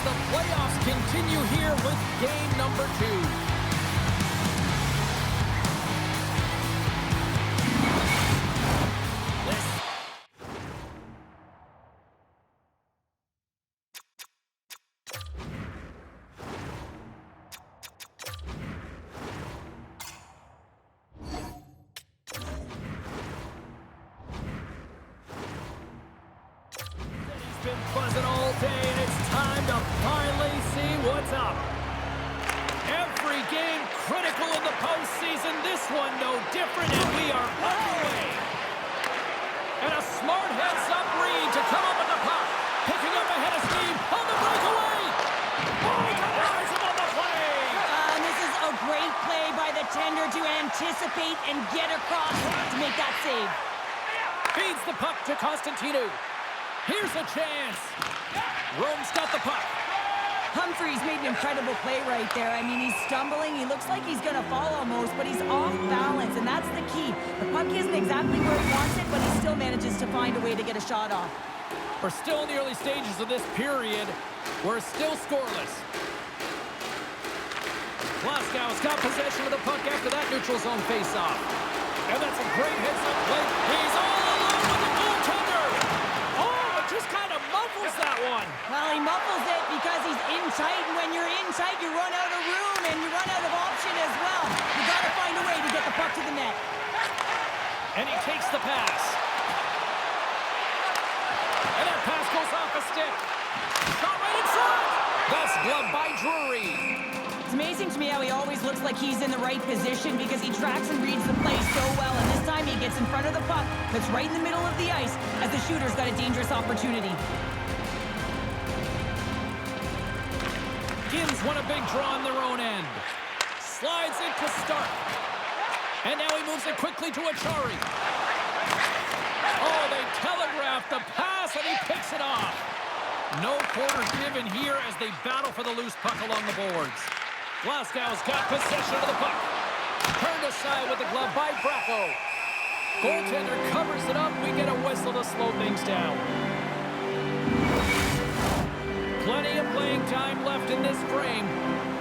the playoffs continue here with game number 2. Been buzzing all day, and it's time to finally see what's up. Every game critical in the postseason, this one no different, and we are underway. And a smart heads-up read to come up with the puck. Picking up ahead of steam on the breakaway. Oh, denies him on the play. This is a great play by the tender to anticipate and get across to make that save. Feeds the puck to Constantino. Here's a chance. Rome's got the puck. Humphries made an incredible play right there. I mean, he's stumbling. He looks like he's going to fall almost, but he's off balance, and that's the key. The puck isn't exactly where he wants it, but he still manages to find a way to get a shot off. We're still in the early stages of this period. We're still scoreless. Glasgow's got possession of the puck after that neutral zone faceoff. And that's a great heads-up play. He's all alone with the goaltender. Oh, it just kind of muffles that one. Well, he muffles it because he's in tight, and when you're in tight, you run out of room, and you run out of option as well. You got to find a way to get the puck to the net. And he takes the pass. And that pass goes off a stick. Shot right inside. That's gloved by Drury. It's amazing to me how he always looks like he's in the right position because he tracks and reads the play so well, and this time he gets in front of the puck that's right in the middle of the ice as the shooter's got a dangerous opportunity. Gins won a big draw on their own end. Slides it to Stark. And now he moves it quickly to Achari. Oh, they telegraphed the pass, and he picks it off. No quarter given here as they battle for the loose puck along the boards. Glasgow's got possession of the puck. Turned aside with the glove by Bracco. Goaltender covers it up. We get a whistle to slow things down. Plenty of playing time left in this frame.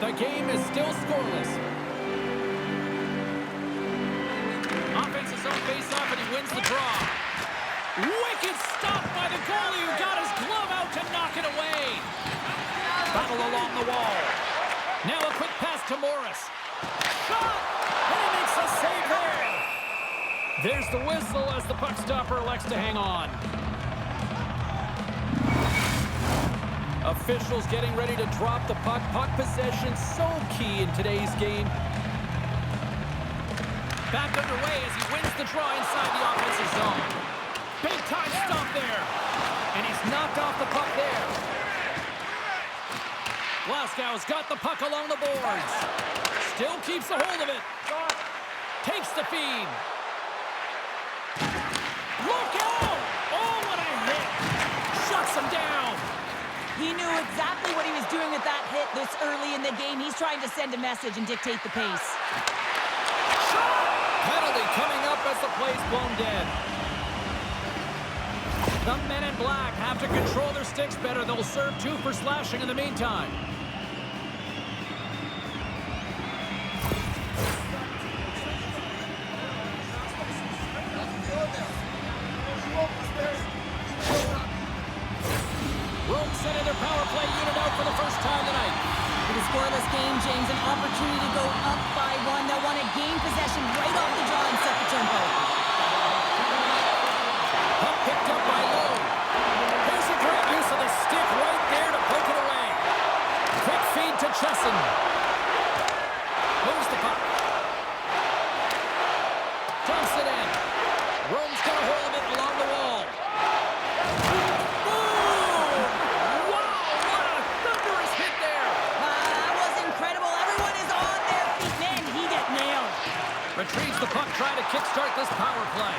The game is still scoreless. Offense's own face-off, and he wins the draw. Wicked stop by the goalie who got his glove out to knock it away. Battle along the wall. Now a quick pass to Morris. Shot! And he makes a save there. There's the whistle as the puck stopper elects to hang on. Officials getting ready to drop the puck. Puck possession so key in today's game. Back underway as he wins the draw inside the offensive zone. Big time stop there. And he's knocked off the puck there. Glasgow's got the puck along the boards. Still keeps a hold of it. Takes the feed. Look out! Oh, what a hit! Shuts him down. He knew exactly what he was doing with that hit this early in the game. He's trying to send a message and dictate the pace. Penalty coming up as the play's blown dead. The men in black have to control their sticks better. They'll serve 2 for slashing in the meantime. Rome sending their power play unit out for the first time tonight. With a scoreless game, James, an opportunity to go up by 1. They'll want to gain possession right off the draw and set the tempo. Puck picked up by Lowe. Here's a great use of the stick right there to poke it away. Quick feed to Chesson. Moves the puck. Dumps it in. Rome's got a hold of it along the wall. Boom! Wow, what a thunderous hit there. That was incredible. Everyone is on their feet. Man, he got nailed. Retrieves the puck, trying to kickstart this power play.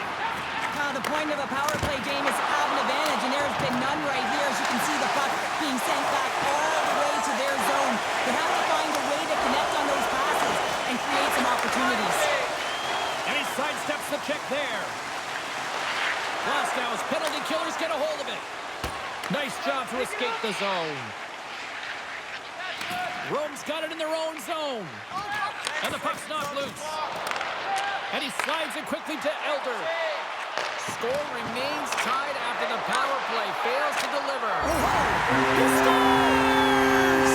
The point of a power play game is to have an advantage, and there's been none right here. As you can see, the puck being sent back all the way to their zone. They have to find a way to connect on those passes and create some opportunities. And he sidesteps the check there. Glasgow's penalty killers get a hold of it. Nice job to escape the zone. Rome's got it in their own zone. And the puck's knocked loose. And he slides it quickly to Elder. Score remains tied after the power play fails to deliver. He scores!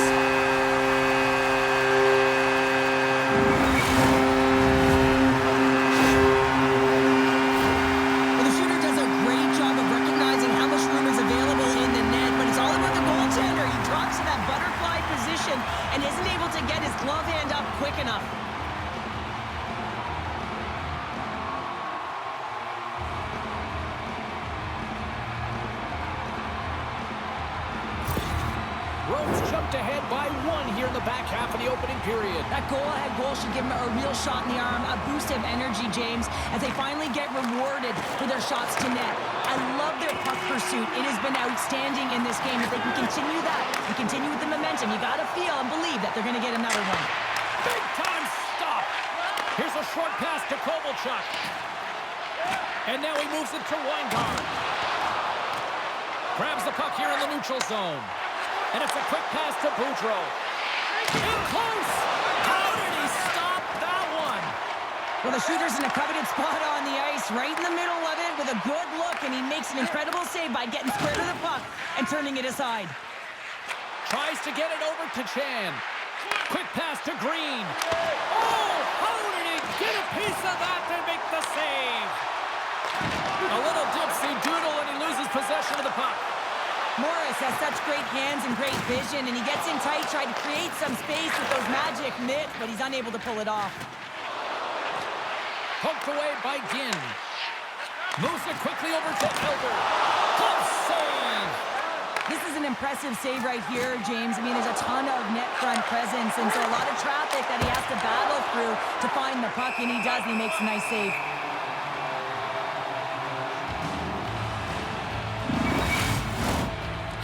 Well, the shooter does a great job of recognizing how much room is available in the net, but it's all about the goaltender. He drops to that butterfly position and isn't able to get his glove hand up quick enough. Rome's jumped ahead by 1 here in the back half of the opening period. That goal-ahead goal should give him a real shot in the arm, a boost of energy, James, as they finally get rewarded for their shots to net. I love their puck pursuit. It has been outstanding in this game. If they can continue that and continue with the momentum, you got to feel and believe that they're going to get another one. Big time stop. Here's a short pass to Kovalchuk. And now he moves it to Weingart. Grabs the puck here in the neutral zone. And it's a quick pass to Boudreau. In close! How did he stop that one? Well, the shooter's in a coveted spot on the ice, right in the middle of it with a good look, and he makes an incredible save by getting square to the puck and turning it aside. Tries to get it over to Chan. Quick pass to Green. Oh, how did he get a piece of that to make the save? A little dipsy doodle and he loses possession of the puck. Morris has such great hands and great vision, and he gets in tight, trying to create some space with those magic mitts, but he's unable to pull it off. Poked away by Ginn. Moves it quickly over to Elder. Good save! This is an impressive save right here, James. I mean, there's a ton of net front presence, and so a lot of traffic that he has to battle through to find the puck, and he does, and he makes a nice save.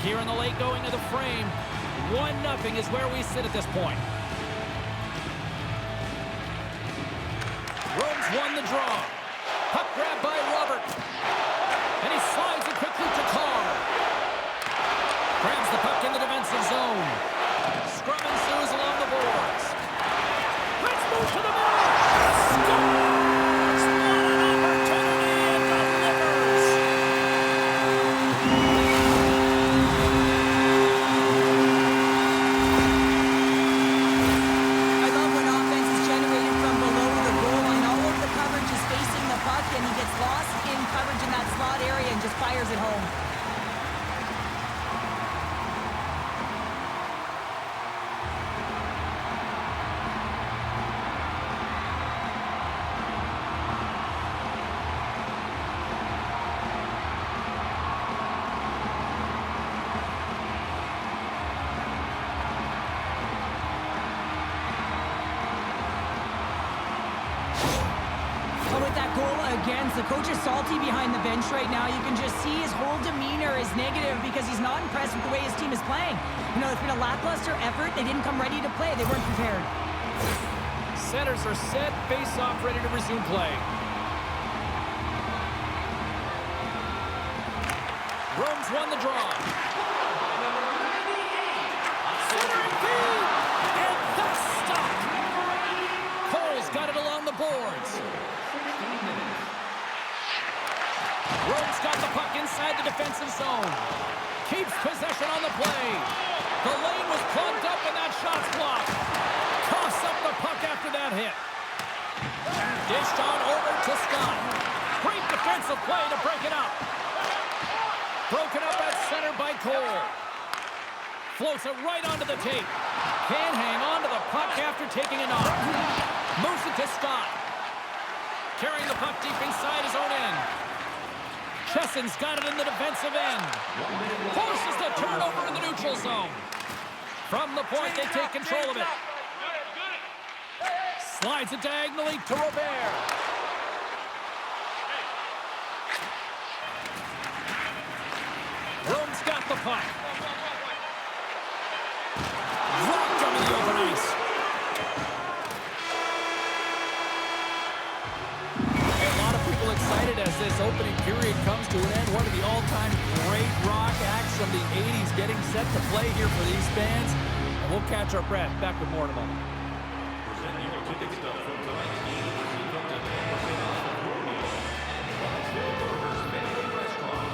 Here in the late going of the frame, 1-0 is where we sit at this point. Rome's won the draw. Puck grab by Robert. And he slides it quickly to Carr. Grabs the puck in the defensive zone. Scrum ensues along the boards. Let's move to the middle. Scores! What an opportunity and delivers! I love when offense is generated from below the goal and all of the coverage is facing the puck, and he gets lost in coverage in that slot area and just fires it home. But with that goal against, the coach is salty behind the bench right now. You can just see his whole demeanor is negative because he's not impressed with the way his team is playing. You know, it's been a lackluster effort. They didn't come ready to play. They weren't prepared. Centers are set, face-off ready to resume play. Rome's won the draw. Centering feed! And that's stopped! Cole's got it along the boards. Rome's got the puck inside the defensive zone. Keeps possession on the play. The lane was plugged up and that shot's blocked. Coughs up the puck after that hit. Dished on over to Scott. Great defensive play to break it up. Broken up at center by Cole. Floats it right onto the tape. Can't hang on to the puck after taking a knock. Moves it to Scott. Carrying the puck deep inside his own end. Chesson's got it in the defensive end. Forces the turnover in the neutral zone. From the point, they take control of it. Slides it diagonally to Robert. Rome's got the puck. Rocked on the open ice. A lot of people excited as this opening period comes to an end. One of the all-time great rock acts from the 80s getting set to play here for these fans. And We'll catch our breath. Back with more in a moment. Presenting your ticket stub from tonight's game. Receive up to 10% off of your meal at Lonsdale Burgers Family Restaurants.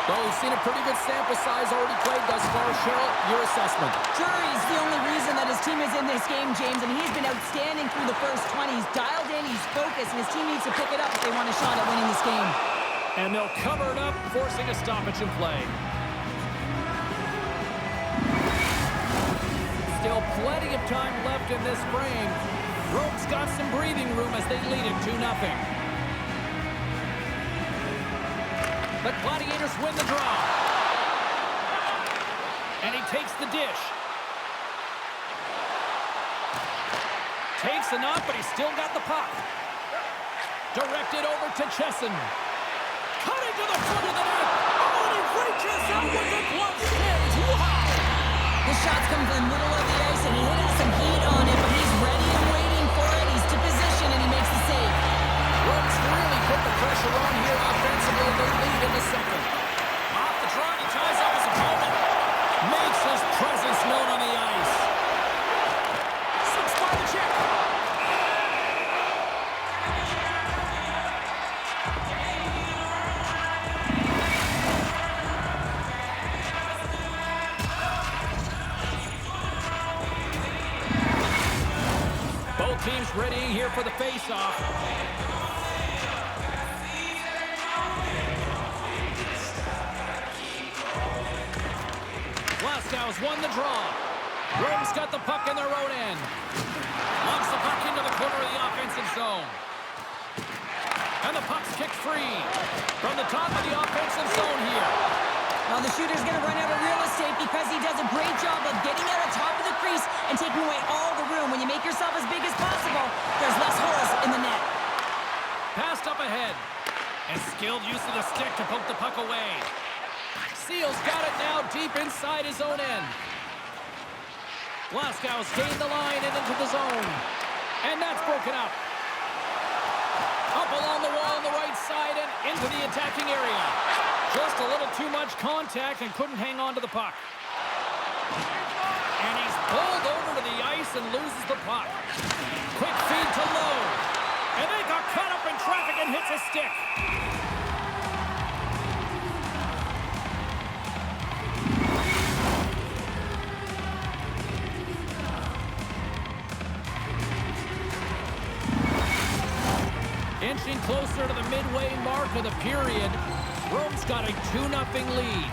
We've seen a pretty good sample size already played thus far. Cheryl, your assessment. Drury's the only reason that his team is in this game, James, and he's been outstanding through the first 20. He's dialed in, he's focused, and his team needs to pick it up if they want a shot at winning this game. And they'll cover it up, forcing a stoppage in play. Still plenty of time left in this frame. Rome's got some breathing room as they lead it 2-0. The Gladiators win the draw. And he takes the dish. Takes enough, but he's still got the puck. Directed over to Chesson. Cutting to the front of the net. Oh, and he reaches out with the glove save. Wow! The shots come from the middle of the ice, and he has some heat on it, but he's ready and waiting for it. He's to position, and he makes the save. Rome's really put the pressure on here offensively. They lead in the second. Off the draw, he ties up his opponent. Makes his presence known on the ice. 6 by the check. Both teams readying here for the face-off. Glasgow's won the draw. Rome's got the puck in their own end. Launch the puck into the corner of the offensive zone. And the puck's kicked free from the top of the offensive zone here. Well, the shooter's going to run out of real estate because he does a great job of getting out on top of the crease and taking away all the room. When you make yourself as big as possible, there's less holes in the net. Passed up ahead. And skilled use of the stick to poke the puck away. Seal's got it now deep inside his own end. Glasgow's gained the line and into the zone. And that's broken up. Up along the wall on the right side and into the attacking area. Just a little too much contact and couldn't hang on to the puck. And he's pulled over to the ice and loses the puck. Quick feed to Lowe. And they got caught up in traffic and hits a stick. closer to the midway mark of the period. Rome's got a 2-0 lead.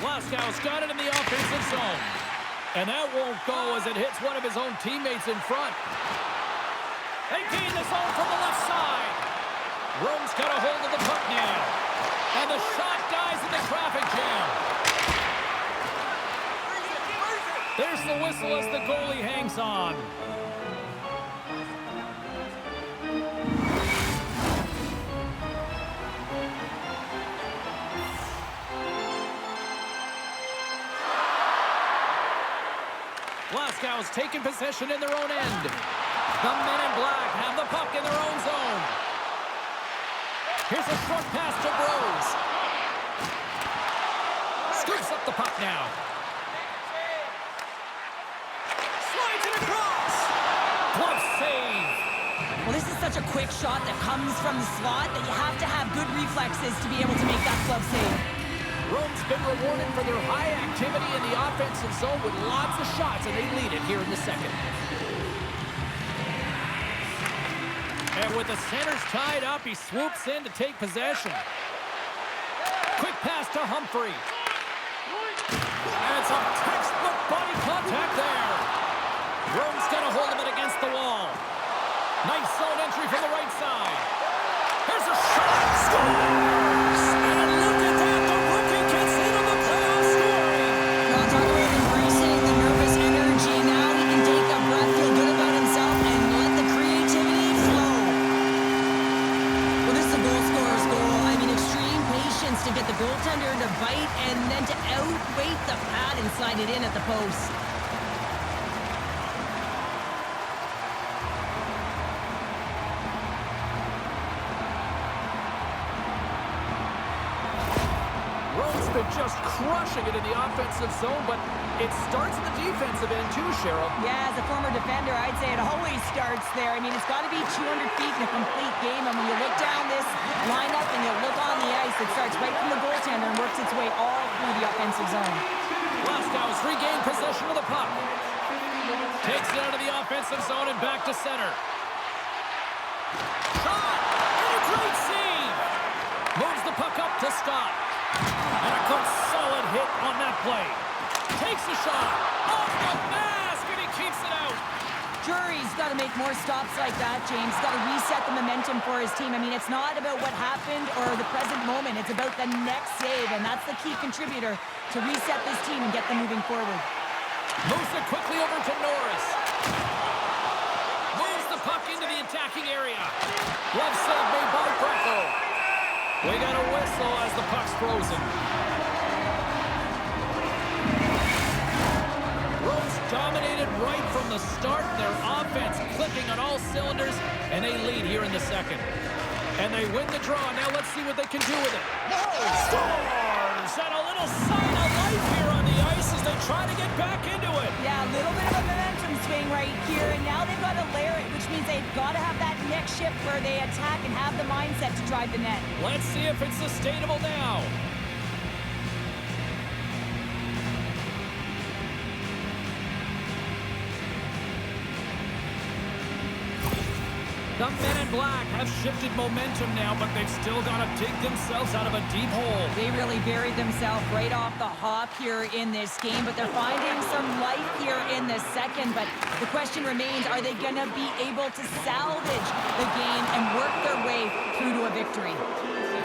Glasgow's got it in the offensive zone. And that won't go as it hits one of his own teammates in front. They gain the zone from the left side. Rome's got a hold of the puck now. And the shot dies in the traffic jam. There's the whistle as the goalie hangs on. Glasgow's taking possession in their own end. The men in black have the puck in their own zone. Here's a short pass to Bros. Scoops up the puck now. Slides it across. Glove save. Well, this is such a quick shot that comes from the slot that you have to have good reflexes to be able to make that glove save. Rome's been rewarded for their high activity in the offensive zone with lots of shots, and they lead it here in the second. And with the centers tied up, he swoops in to take possession. Quick pass to Humphrey. And some textbook body contact there. Rome's got a hold of it against the wall. Nice zone entry from the right side. Here's a shot. Scores! And look at that. The rookie gets into the playoff scoring. Well, talk about embracing the nervous energy. Now he can take a breath, feel good about himself, and let the creativity flow. Well, this is a goal scorer's goal. I mean, extreme patience to get the goaltender to bite and then to outweight the pad and slide it in at the post. Just crushing it in the offensive zone, but it starts in the defensive end too, Cheryl. Yeah, as a former defender, I'd say it always starts there. I mean, it's got to be 200 feet in a complete game, and when you look down this lineup and you look on the ice, it starts right from the goaltender and works its way all through the offensive zone. Glasgow's regained possession of the puck. Takes it out of the offensive zone and back to center. Shot! And a great save! Moves the puck up to Scott. And a good solid hit on that play. Takes a shot. Off the mask, and he keeps it out. Drury's got to make more stops like that, James. Got to reset the momentum for his team. I mean, it's not about what happened or the present moment. It's about the next save, and that's the key contributor to reset this team and get them moving forward. Moves it quickly over to Norris. Moves the puck into the attacking area. Glove save made by Greco. We got a whistle as the puck's frozen. Rose dominated right from the start. Their offense clicking on all cylinders, and they lead here in the second. And they win the draw. Now let's see what they can do with it. Scores! And a little sign of life here on the ice as they try to get back into it. Yeah, a little bit of a momentum swing right here, and now they've got to layer it, which means they've got to have that next shift where they attack and have the mindset to drive the net. Let's see if it's sustainable now. The men in black have shifted momentum now, but they've still got to dig themselves out of a deep hole. They really buried themselves right off the hop here in this game, but they're finding some life here in the second. But the question remains, are they going to be able to salvage the game and work their way through to a victory?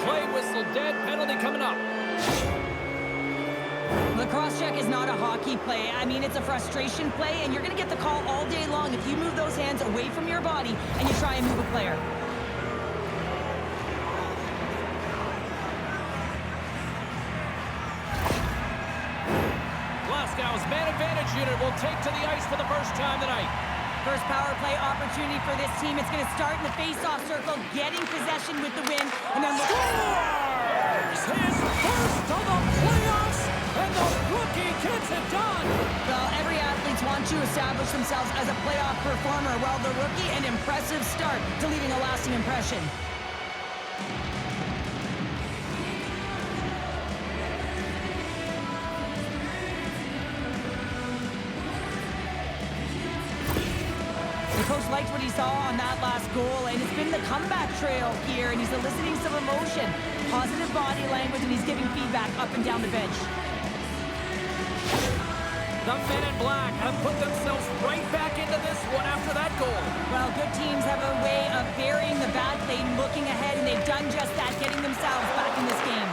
Play whistle dead, penalty coming up. The cross-check is not a hockey play. I mean, it's a frustration play, and you're going to get the call all day long if you move those hands away from your body and you try and move a player. Glasgow's man advantage unit will take to the ice for the first time tonight. First power play opportunity for this team. It's going to start in the face-off circle, getting possession with the win, and then scores! His first of the playoffs, and the rookie gets it done. Well, every athlete wants to establish themselves as a playoff performer. Well, the rookie, an impressive start to leaving a lasting impression. just liked what he saw on that last goal, and it's been the comeback trail here, and he's eliciting some emotion, positive body language, and he's giving feedback up and down the bench. The men in black have put themselves right back into this one after that goal. Well, good teams have a way of burying the bad play and looking ahead, and they've done just that, getting themselves back in this game.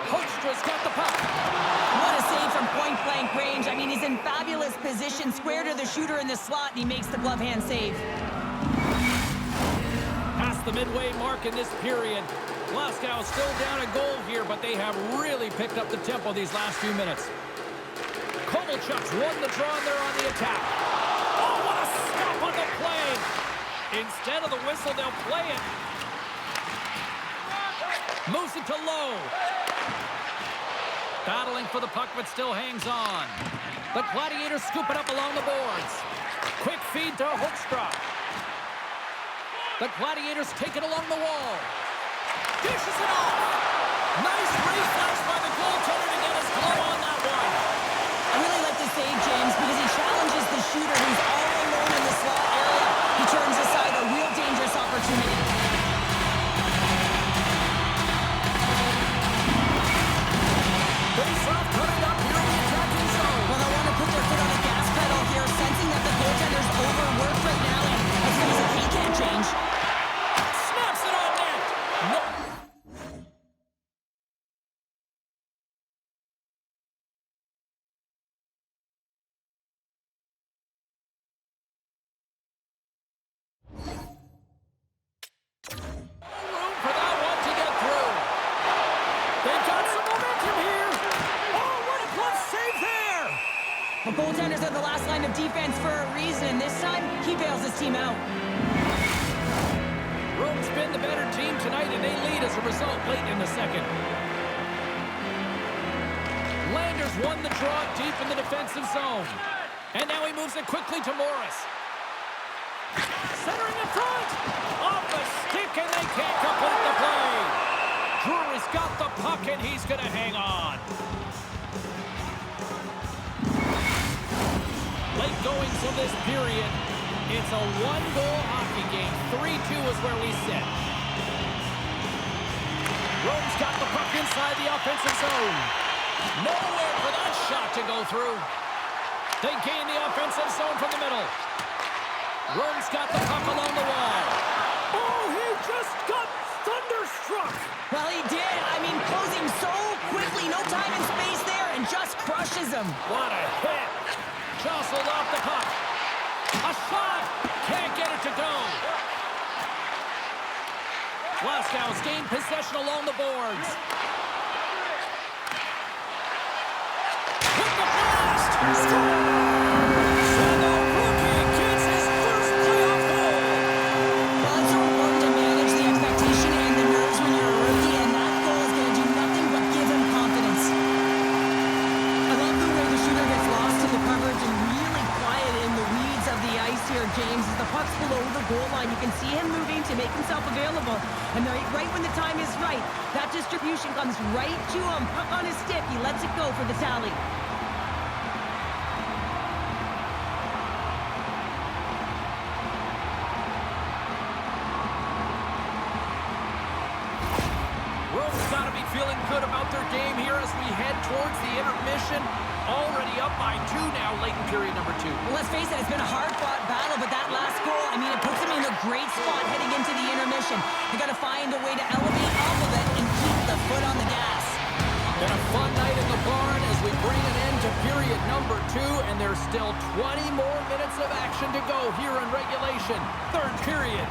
Hoekstra's got the puck. What a save from point-blank range. I mean, he's in fabulous position, square to the shooter in the slot, and he makes the glove hand save. Past the midway mark in this period. Glasgow still down a goal here, but they have really picked up the tempo these last few minutes. Kovalchuk's won the draw, and they're on the attack. Oh, what a stop on the play! Instead of the whistle, they'll play it. Moves it to Lowe. Battling for the puck, but still hangs on. The Gladiators scoop it up along the boards. Quick feed to Hoekstra. The Gladiators take it along the wall. Dishes it off. Nice reflex by the goaltender to get his glove on that one. I really like this save, James, because he challenges the shooter who's all alone in the slot area. He turns aside a real dangerous opportunity. Face-off coming up here in the attacking zone. Well, they want to put their foot on the gas pedal here, sensing that the goaltender's overworked right now, and that's something he can't change. Snaps it on net. No. Room for that one to get through. They've got some momentum here. Oh, what a glove save there. The goaltenders are the last line of defense for a reason. This time, he bails his team out. Rome's been the better team tonight, and they lead as a result late in the second. Landers won the draw deep in the defensive zone. And now he moves it quickly to Morris. Centering in front. Off the stick, and they can't complete the play. Drury's got the puck, and he's going to hang on. Late goings of this period. It's a one-goal hockey game. 3-2 is where we sit. Rome's got the puck inside the offensive zone. Nowhere for that shot to go through. They gain the offensive zone from the middle. Rome's got the puck along the wall. Oh, he just got thunderstruck. Well, he did. I mean, closing so quickly. No time and space there, and just crushes him. What a hit. Jostled off the puck. A shot. Can't get it to go. Glasgow's gained possession along the boards. With the blast. And the rookie gets his first playoff goal. Well, it's so important to manage the expectation and the nerves when you're a rookie, and that goal is going to do nothing but give him confidence. I love the way the shooter gets lost in the coverage and really quiet in the weeds of the ice here, James. As the puck's below the goal line, you can see him moving to make himself available. And right when the time is right, that distribution comes right to him. Puck on his stick, he lets it go for the tally. Rome's got to be feeling good about their game here as we head towards the intermission. Already up by 2 now, late in period number 2. Well, let's face it, it's been a hard-fought battle, but that last goal, I mean, it puts them in a great spot heading into the intermission. They got to find a way to elevate off of it and keep the foot on the gas. Been a fun night in the barn as we bring an end to period number 2, and there's still 20 more minutes of action to go here in regulation. Third period.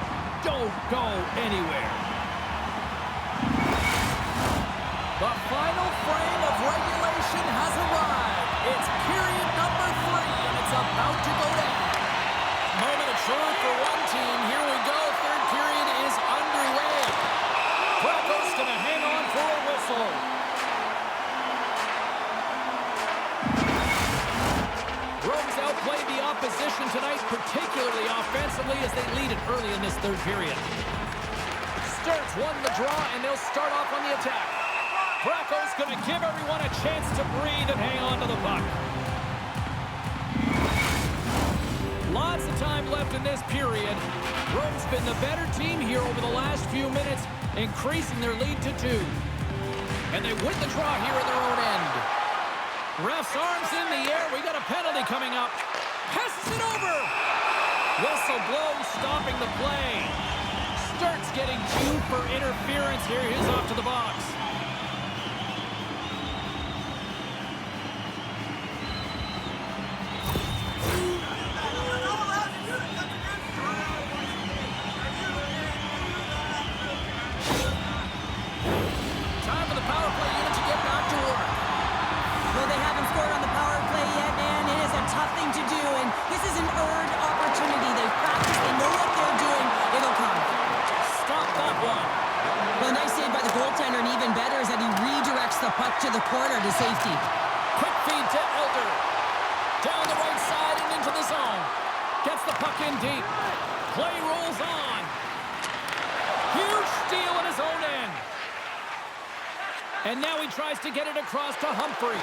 Don't go anywhere. The final frame of regulation has arrived. It's period number 3, and it's about to go down. Moment of truth for one team. Here we go. Third period is underway. Broncos going to hang on for a whistle. Rome's outplayed the opposition tonight, particularly offensively, as they lead it early in this third period. Sturts won the draw, and they'll start off on the attack. Bracco's going to give everyone a chance to breathe and hang on to the puck. Lots of time left in this period. Rome's been the better team here over the last few minutes, increasing their lead to 2. And they win the draw here in their own end. Ref's arms in the air. We got a penalty coming up. Passes it over. Whistle blows, stopping the play. Sturt's getting due for interference here. He's off to the box. Time for the power play unit to get back to work. Well, they haven't scored on the power play yet, man. It is a tough thing to do, and this is an earned opportunity. They've practiced. They know what they're doing. It'll come. Stop that one. Well, nice save by the goaltender, and even better is that he redirects the puck to the corner to safety. Quick feed to Elder. Down the right side and into the zone. Gets the puck in deep. Play rolls on. Huge steal at his own end. And now he tries to get it across to Humphrey.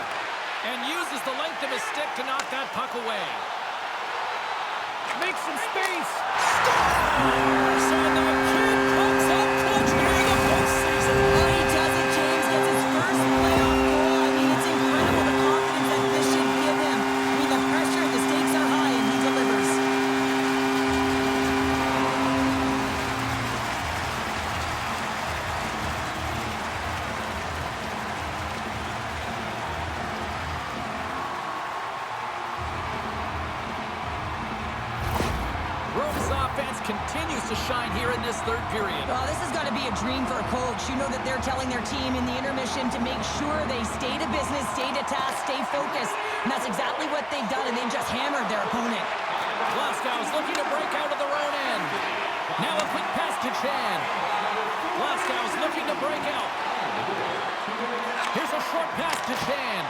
And uses the length of his stick to knock that puck away. Makes some space. Scores! And the kid comes up clutch here in the postseason. Well, he does it, James. Gets his first playoff goal. I mean, it's incredible the confidence that this should give him. I mean, the pressure, the stakes are high, and he delivers. Rome's offense continues to shine here in this third period. Well, this has got to be a dream for a coach. You know that they're telling their team in the intermission to make sure they stay to business, stay to task, stay focused. And that's exactly what they've done, and they've just hammered their opponent. Glasgow's looking to break out of their own end. Now a quick pass to Chan. Glasgow's looking to break out. Here's a short pass to Chan.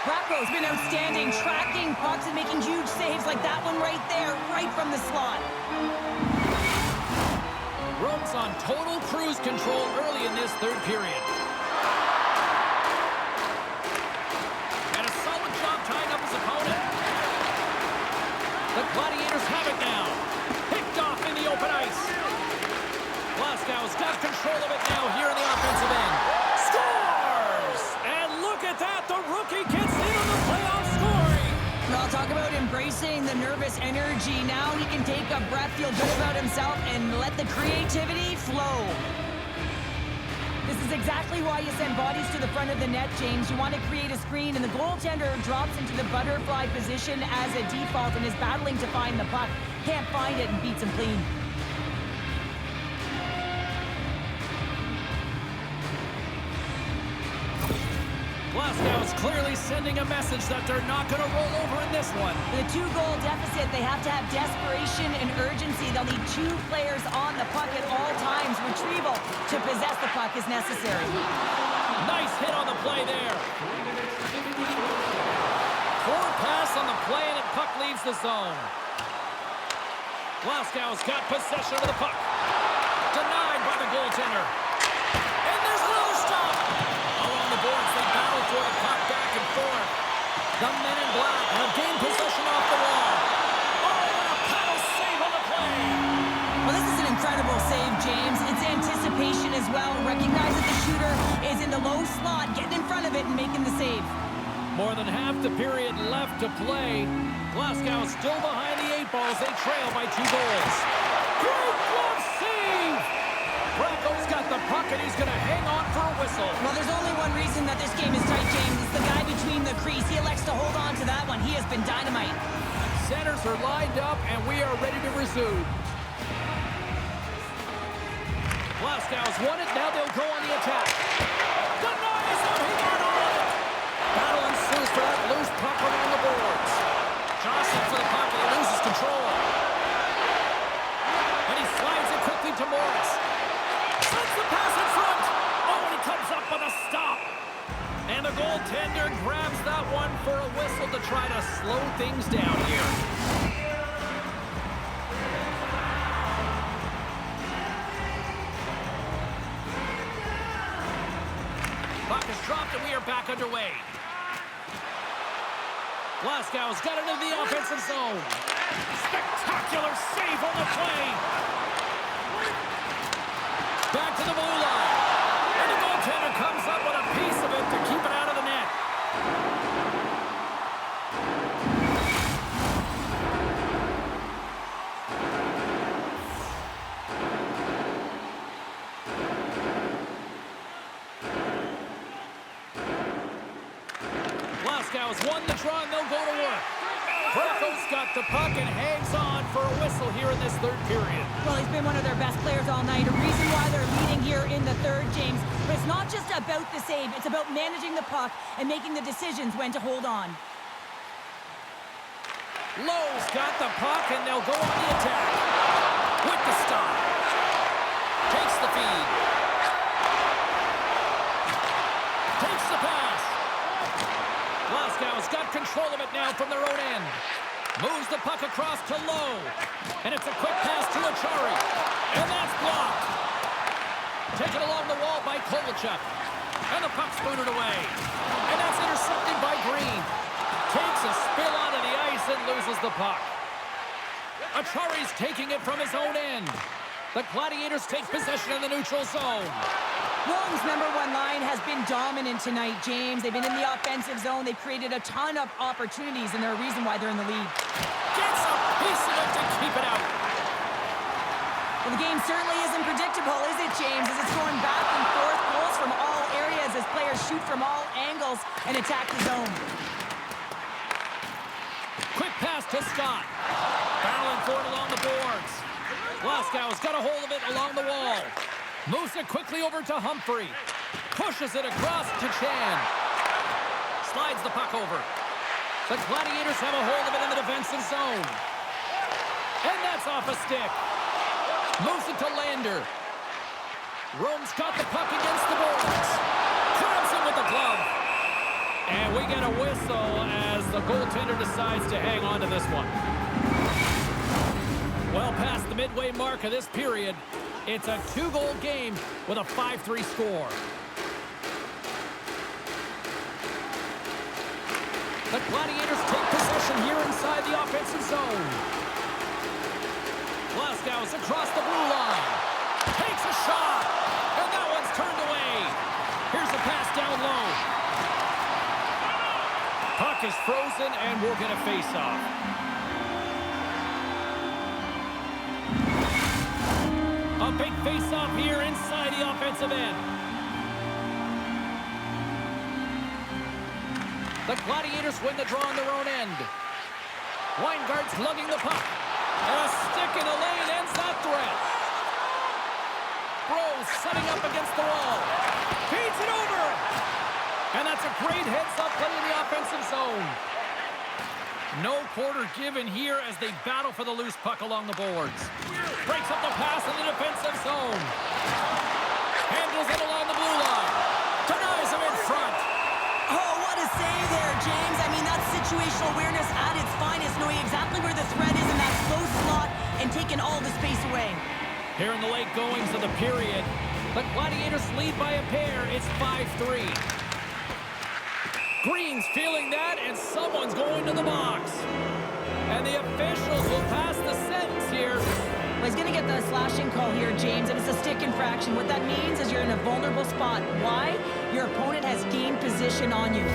Braco's been outstanding, tracking pucks and making huge saves like that one right there, right from the slot. Rome's on total cruise control early in this third period. And a solid job tying up his opponent. The Gladiators have it now. Picked off in the open ice. Glasgow's got control of it now here in the offensive end. Scores! And look at that, the rookie gets in on the playoff scoring. Well, talk about embracing the nervous energy. Now he can take a breath, feel good about himself, and let the creativity flow. This is exactly why you send bodies to the front of the net, James. You want to create a screen, and the goaltender drops into the butterfly position as a default and is battling to find the puck. Can't find it and beats him clean. Glasgow's clearly sending a message that they're not going to roll over in this one. With a 2-goal deficit, they have to have desperation and urgency. They'll need 2 players on the puck at all times. Retrieval to possess the puck is necessary. Nice hit on the play there. Forward pass on the play, and the puck leaves the zone. Glasgow's got possession of the puck. Denied by the goaltender. And there's another stop. Along the boards, they battle for the puck back and forth. The men in black have gained possession off the wall. Oh, and a paddle save on the play. Well, this is an incredible save, James. It's anticipation as well. Recognize that the shooter is in the low slot, getting in front of it and making the save. More than half the period left to play. Glasgow still behind the 8 balls. They trail by 2 goals. Great glove save! Braco's got the puck, and he's going to hang on for a whistle. Well, there's only one reason that this game is tight, James. It's the guy between the crease. He elects to hold on to that one. He has been dynamite. Centers are lined up, and we are ready to resume. Glasgow's won it. Now they'll go on the attack. Denies him. He got on it. Battle ensues for that loose puck around the boards. Johnson for the puck, and he loses control. And he slides it quickly to Morris. Sends the pass in front. Oh, and he comes up with a stop. And the goaltender grabs that one for a whistle to try to slow things down here. Puck is dropped, and we are back underway. Glasgow's got it into the offensive zone. Spectacular save on the play. Back to the blue line. And the goaltender comes up with a piece of it to keep it out of the net. Glasgow's won the draw and they'll go to work. Broko's got the puck and hangs on for a whistle here in this third period. Well, he's been one of their best players all night. A reason why they're leading here in the third, James. But it's not just about the save. It's about managing the puck and making the decisions when to hold on. Lowe's got the puck and they'll go on the attack. With the stop. Takes the feed. Takes the pass. Glasgow's got control of it now from their own end. Moves the puck across to Lowe. And it's a quick pass to Achari. And that's blocked. Taken along the wall by Kovalchuk. And the puck's booted away. And that's intercepted by Green. Takes a spill onto the ice and loses the puck. Achari's taking it from his own end. The Gladiators take possession in the neutral zone. Walton's number one line has been dominant tonight, James. They've been in the offensive zone. They've created a ton of opportunities, and they're a reason why they're in the lead. Gets a piece of it to keep it out. Well, the game certainly isn't predictable, is it, James? As it's going back and forth, goals from all areas as players shoot from all angles and attack the zone. Quick pass to Scott. Battling for it along the boards. Glasgow's got a hold of it along the wall. Moves it quickly over to Humphrey. Pushes it across to Chan. Slides the puck over. The Gladiators have a hold of it in the defensive zone. And that's off a stick. Moves it to Lander. Rome's got the puck against the boards. Grabs it with the glove. And we get a whistle as the goaltender decides to hang on to this one. Well past the midway mark of this period, it's a 2-goal game with a 5-3 score. The Gladiators take possession here inside the offensive zone. Glasgow's across the blue line. Takes a shot. And that one's turned away. Here's a pass down low. Puck is frozen and we'll get a face-off. A big face-off here inside the offensive end. The Gladiators win the draw on their own end. Weingart's lugging the puck. And a stick in the lane ends that threat. Bros setting up against the wall. Feeds it over. And that's a great heads-up play in the offensive zone. No quarter given here as they battle for the loose puck along the boards. Breaks up the pass in the defensive zone. Handles it along the blue line. Denies him in front. Oh, what a save there, James. I mean, that's situational awareness at its finest, knowing exactly where the threat is in that close slot and taking all the space away. Here in the late goings of the period, the Gladiators lead by a pair. It's 5-3. Green's feeling that, and someone's going to the box. And the officials will pass the sentence here. Well, he's going to get the slashing call here, James, and it's a stick infraction. What that means is you're in a vulnerable spot. Why? Your opponent has gained position on you.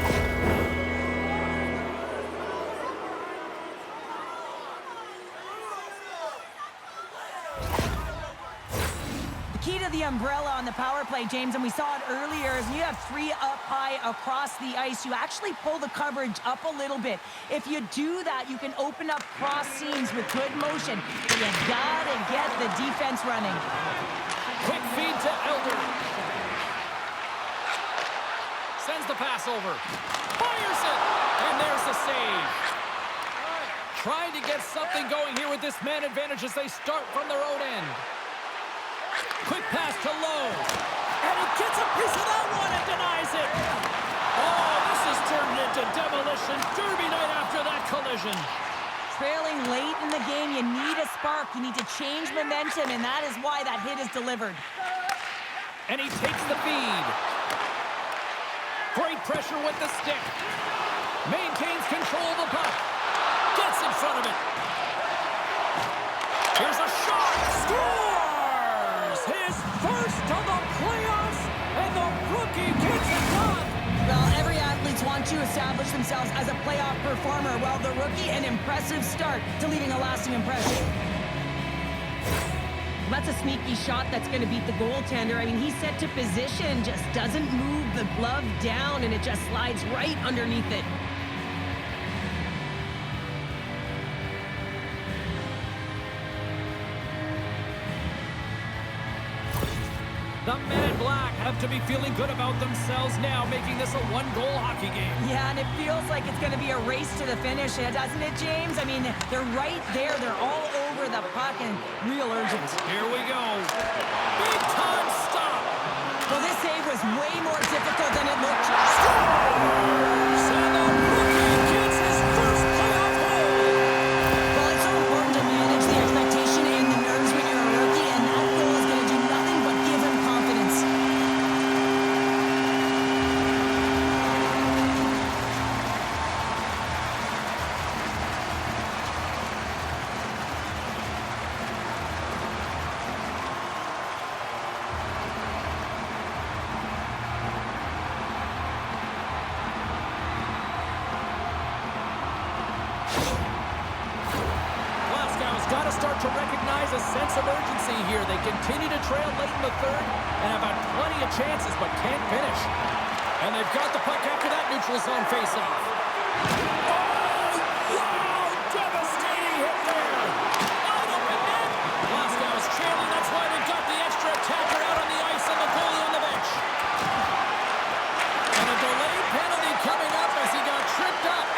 Key to the umbrella on the power play, James, and we saw it earlier, is when you have 3 up high across the ice, you actually pull the coverage up a little bit. If you do that, you can open up cross seams with good motion, but you gotta get the defense running. Quick feed to Elder. Sends the pass over. Fires it, and there's the save. Trying to get something going here with this man advantage as they start from their own end. Quick pass to Lowe. And he gets a piece of that one and denies it. Oh, this has turned into demolition derby night after that collision. Trailing late in the game, you need a spark. You need to change momentum, and that is why that hit is delivered. And he takes the feed. Great pressure with the stick. Maintains control of the puck. Gets it front of it. Here's a shot. Scores! His first of the playoffs, and the rookie gets it done. Well, every athletes want to establish themselves as a playoff performer. Well, the rookie, an impressive start to leaving a lasting impression. That's a sneaky shot that's going to beat the goaltender. I mean, he's set to position, just doesn't move the glove down, and it just slides right underneath it. The men in black have to be feeling good about themselves now, making this a one-goal hockey game. Yeah, and it feels like it's going to be a race to the finish, doesn't it, James? I mean, they're right there. They're all over the puck and real urgent. Here we go. Big time stop. Well, this save was way more difficult than it looked. Scores! And the rookie gets his first playoff goal. Well, it's so important to manage the expectation and the nerves when you're a rookie, and that goal is going to do nothing but give him confidence. Glasgow's got to start to recognize a sense of urgency here. They continue to trail late in the third and have had plenty of chances but can't finish. And they've got the puck after that neutral zone faceoff. Oh, wow! Devastating hit there. Out of the net. Glasgow's trailing. That's why they've got the extra attacker out on the ice and the goalie on the bench. And a delayed penalty coming up as he got tripped up.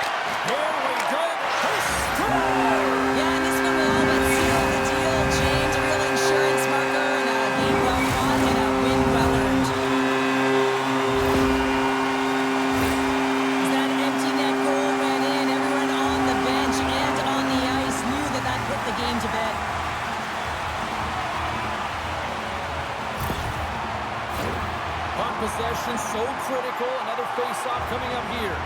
Here we go. He scores! Yeah, and this one will all but seal the deal, James. A real insurance marker and a game well fought and a win well earned. As that empty net goal went in, everyone on the bench and on the ice knew that that put the game to bed. Puck possession so critical. Another face-off coming up here.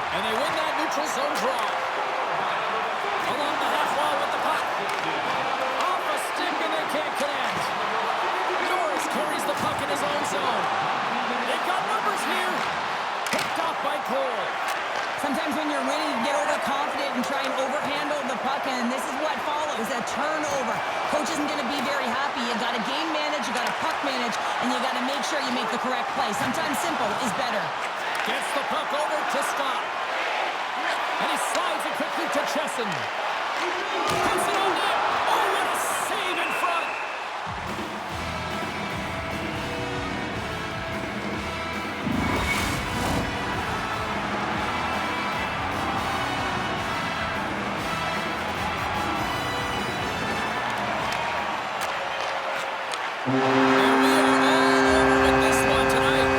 And they win that neutral zone draw. Along the half wall with the puck. Off a stick and they can't connect. Norris carries the puck in his own zone. They've got numbers here. Picked off by Cole. Sometimes when you're winning, you get overconfident and try and overhandle the puck, and this is what follows, a turnover. Coach isn't going to be very happy. You got to game manage, you got to puck manage, and you got to make sure you make the correct play. Sometimes simple is better. Gets the puck over to Scott. And he slides it quickly to Chesson. Puts it on net. Oh, what a save in front. And we are all over with this one tonight.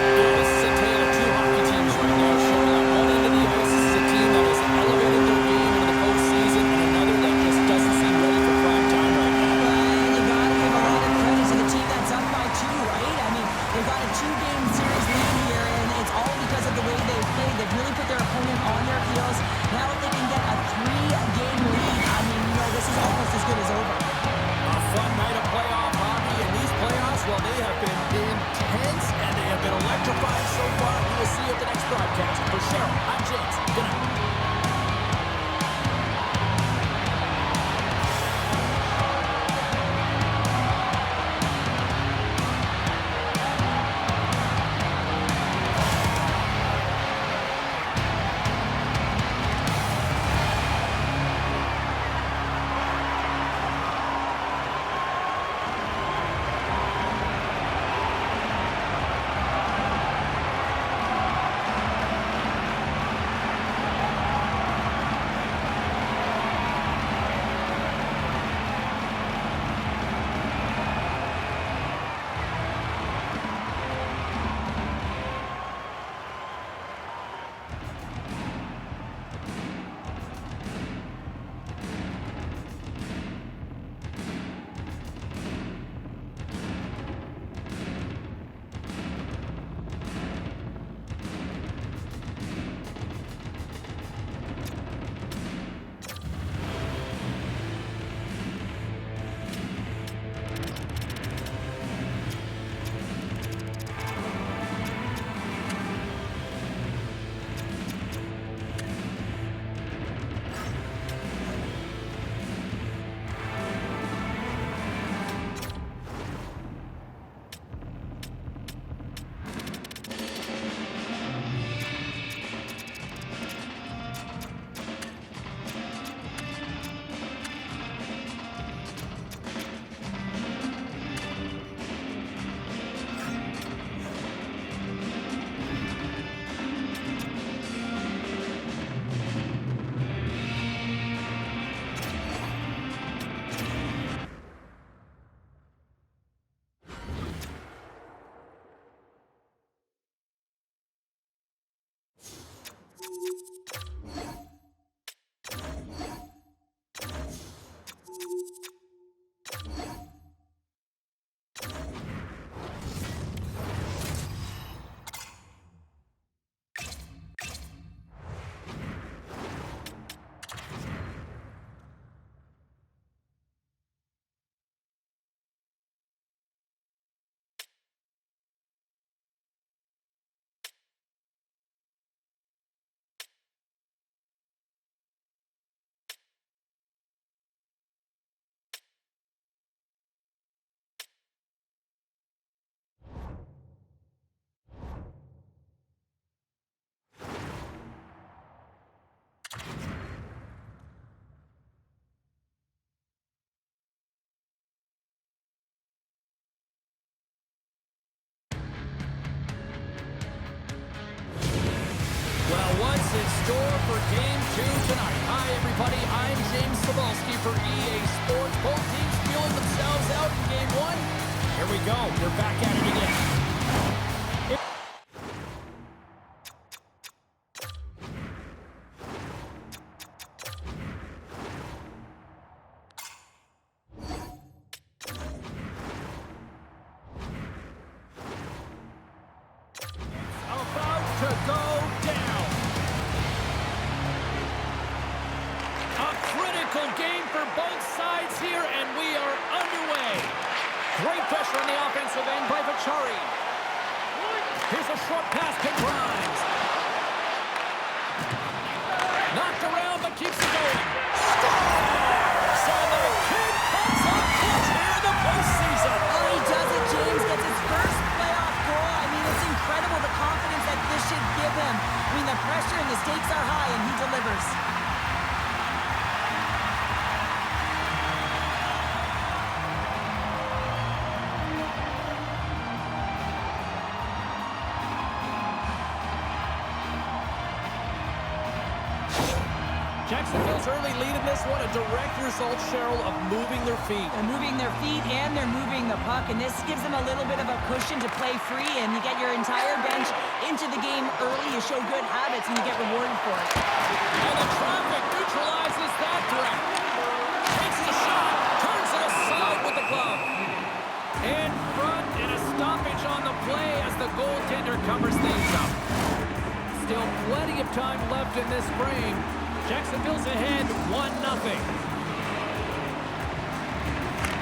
Yeah, this is a tale of two hockey teams right now, showing on one end of the ice. This is a team that has elevated their game into the postseason, and another that just doesn't seem ready for prime time right now. And you got to give a lot of credit to the team that's up by 2, right? I mean, they've got a 2-game series lead here, and it's all because of the way they play. They've really put their opponent on their heels. Now if they can get a 3-game lead, I mean, this is almost as good as over. A fun night of playoff hockey, and these playoffs, well, they have been intense, and they have been electrifying so far. We will see you at the next broadcast. For Cheryl, I'm James. Good night. store for Game 2 tonight. Hi, everybody. I'm James Cebulski for EA Sports. Both teams feeling themselves out in Game 1. Here we go. We're back at it again. To go down. A critical game for both sides here, and we are underway. Great pressure on the offensive end by Vachari. Here's a short pass to Grimes. Knocked around, but keeps it going. So the kid comes up clutch here in the postseason. Oh, he does it, James. Gets his first playoff goal. I mean, it's incredible the confidence that this should give him. I mean, the pressure and the stakes are high, and he delivers. Jacksonville's early lead in this one, a direct result, Cheryl, of moving their feet. They're moving their feet and they're moving the puck, and this gives them a little bit of a cushion to play free, and you get your entire bench into the game early. You show good habits, and you get rewarded for it. And the traffic neutralizes that threat. Takes the shot, turns it aside with the glove. In front, and a stoppage on the play as the goaltender covers things up. Still plenty of time left in this frame. Jacksonville's ahead 1-0.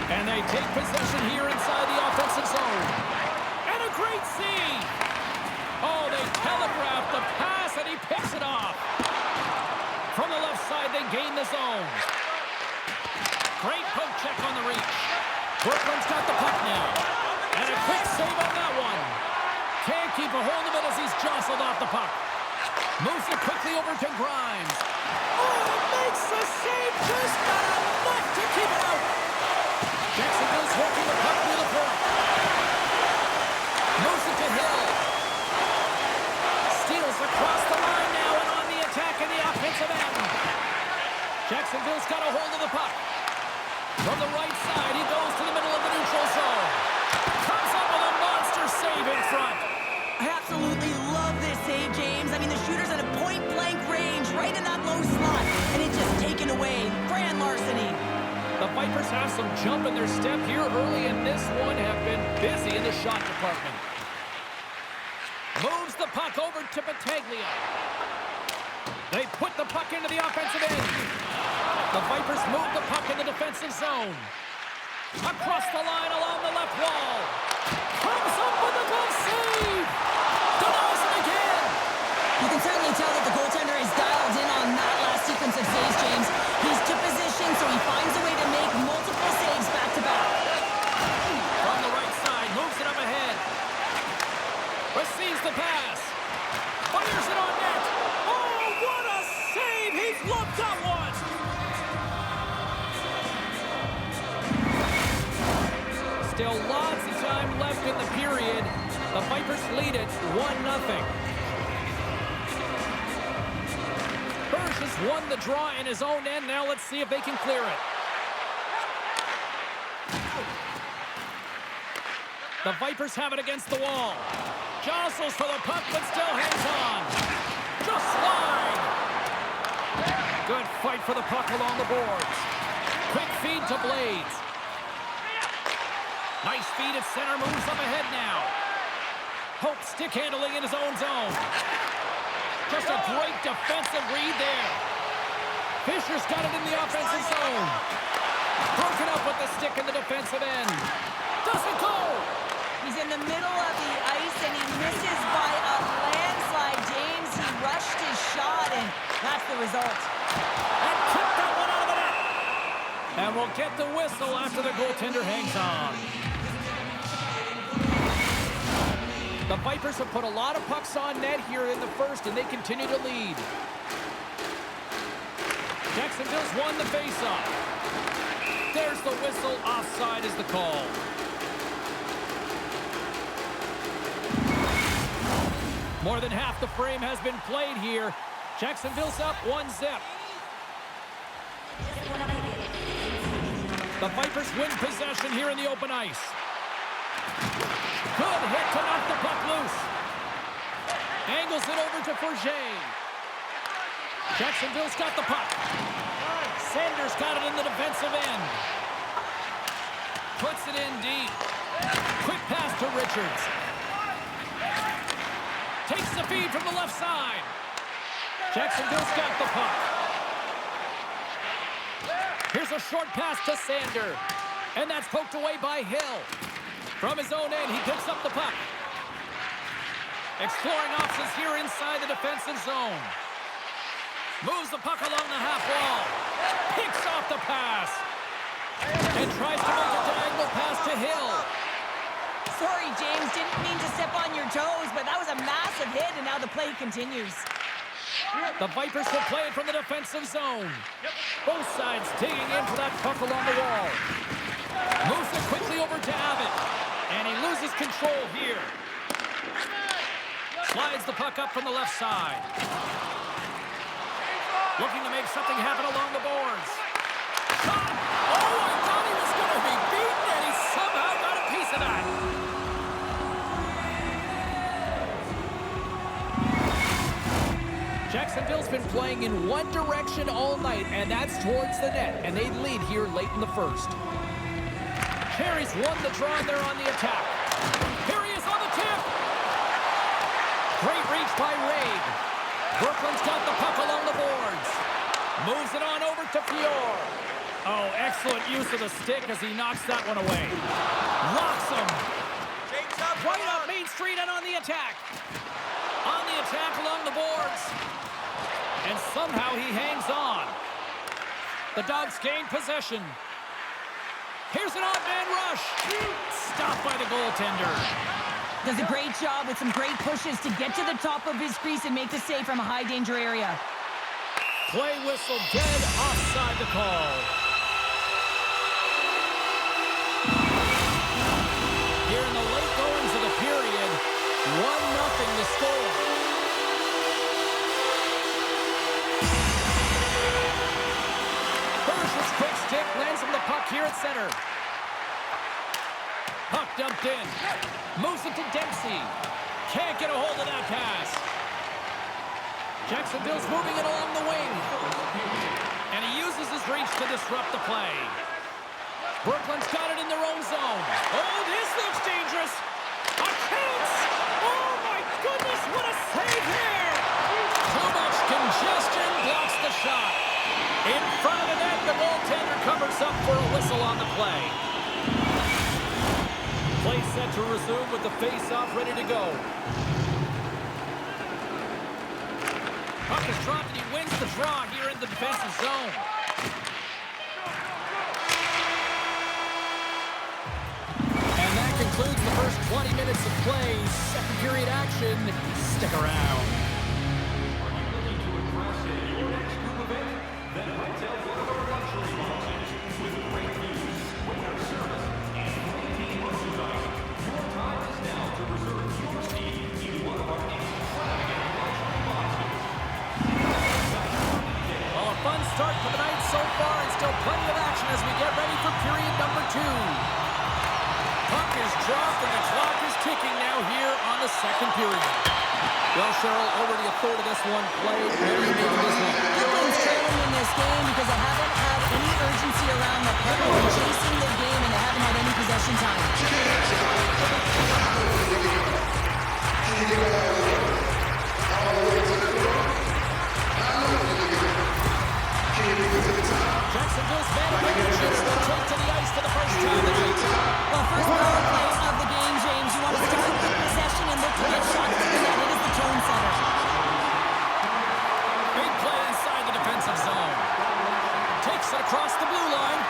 And they take possession here inside the offensive zone. And a great save. Oh, they telegraphed the pass, and he picks it off. From the left side, they gain the zone. Great poke check on the reach. Brooklyn's got the puck now. And a quick save on that one. Can't keep a hold of it as he's jostled off the puck. Moves it quickly over to Grimes. Oh, makes the save, just not enough to keep it out. Jacksonville's working the puck near the point. Moves it to Hill. Steals across the line now and on the attack in the offensive end. Jacksonville's got a hold of the puck. From the right side, he goes to the middle of the neutral zone. Comes up with a monster save in front. I absolutely love this save, James. I mean, the shooter's at a point-blank range, right in that low slot, and it's just taken away. Grand larceny. The Vipers have some jump in their step here early in this one, have been busy in the shot department. Moves the puck over to Battaglia. They put the puck into the offensive end. The Vipers move the puck in the defensive zone. Across the line along the left wall. Comes up with a glove save. Denies it again. You can certainly tell that the goaltender is dialed in on that last sequence of saves, James. He's to position, so he finds a way to make multiple saves back-to-back. From the right side, moves it up ahead. Receives the pass. Fires it on net. Oh, what a save. He's looked at one. Still lots of time left in the period. The Vipers lead it 1-0. Berge has won the draw in his own end. Now let's see if they can clear it. The Vipers have it against the wall. Jostles for the puck, but still hangs on. Just slide. Good fight for the puck along the boards. Quick feed to Blades. Nice feed at center, moves up ahead now. Hope stick handling in his own zone. Just a great defensive read there. Fisher's got it in the offensive zone. Broken up with the stick in the defensive end. Doesn't go. He's in the middle of the ice, and he misses by a landslide, James. He rushed his shot, and that's the result. And kicked that one out of the net. And we'll get the whistle after the goaltender hangs on. The Vipers have put a lot of pucks on net here in the first, and they continue to lead. Jacksonville's won the faceoff. There's the whistle. Offside is the call. More than half the frame has been played here. Jacksonville's up 1-0. The Vipers win possession here in the open ice. Good hit to knock the puck loose. Angles it over to Forget. Jacksonville's got the puck. Sanders got it in the defensive end. Puts it in deep. Quick pass to Richards. Takes the feed from the left side. Jacksonville's got the puck. Here's a short pass to Sander. And that's poked away by Hill. From his own end, he picks up the puck. Exploring options here inside the defensive zone. Moves the puck along the half wall. Picks off the pass. And tries to make a diagonal pass to Hill. Sorry, James. Didn't mean to step on your toes, but that was a massive hit, and now the play continues. The Vipers will play it from the defensive zone. Both sides digging in for that puck along the wall. Moves it quickly over to Abbott. And he loses control here. Slides the puck up from the left side. Looking to make something happen along the boards. Shot! Oh, I thought he was going to be beaten, and he somehow got a piece of that. Jacksonville's been playing in one direction all night, and that's towards the net, and they lead here late in the first. Cherries won the draw there on the attack. Here he is on the tip. Great reach by Reid. Brooklyn's got the puck along the boards. Moves it on over to Fior. Oh, excellent use of the stick as he knocks that one away. Locks him. Right up Main Street and on the attack. On the attack along the boards. And somehow he hangs on. The Dogs gain possession. Here's an odd man rush. Stopped by the goaltender. Does a great job with some great pushes to get to the top of his crease and make the save from a high danger area. Play whistle dead, offside the call. Here in the late goings of the period, 1-0 the score. Berge's quick stick lands him the puck here at center. Puck dumped in. Moves it to Dempsey. Can't get a hold of that pass. Jacksonville's moving it along the wing. And he uses his reach to disrupt the play. Brooklyn's got it in their own zone. Oh, this looks dangerous. A chance! Oh, my goodness, what a save here! Too much congestion blocks the shot. In front of the net, the goaltender covers up for a whistle on the play. Play set to resume with the face-off ready to go. Puck is dropped and he wins the draw here in the defensive zone. And that concludes the first 20 minutes of play. Second period action. Stick around. Are you looking to impress in your next group event? Then Whitetail Florida Production sponsors with great views, quicker service, and great team merchandise. Your time is now to reserve your seat in one of our extravagant luxury boxes. Well, a fun start to the night so far, and still plenty of action as we get ready for period number 2. Puck is dropped, and the clock is ticking now here on the second period. Well, Cheryl, already a third of this one played. What do you make of this one? Brooklyn's trailing in this game because they haven't had any urgency around the puck. They've been chasing the game, and they haven't had any possession time. Jacksonville's man advantage is the trip to the ice for the first time tonight. Well, first power play of the game, James. You want to start with possession and look to get shots to the net. It is the tone setter. Big play inside the defensive zone. Takes it across the blue line.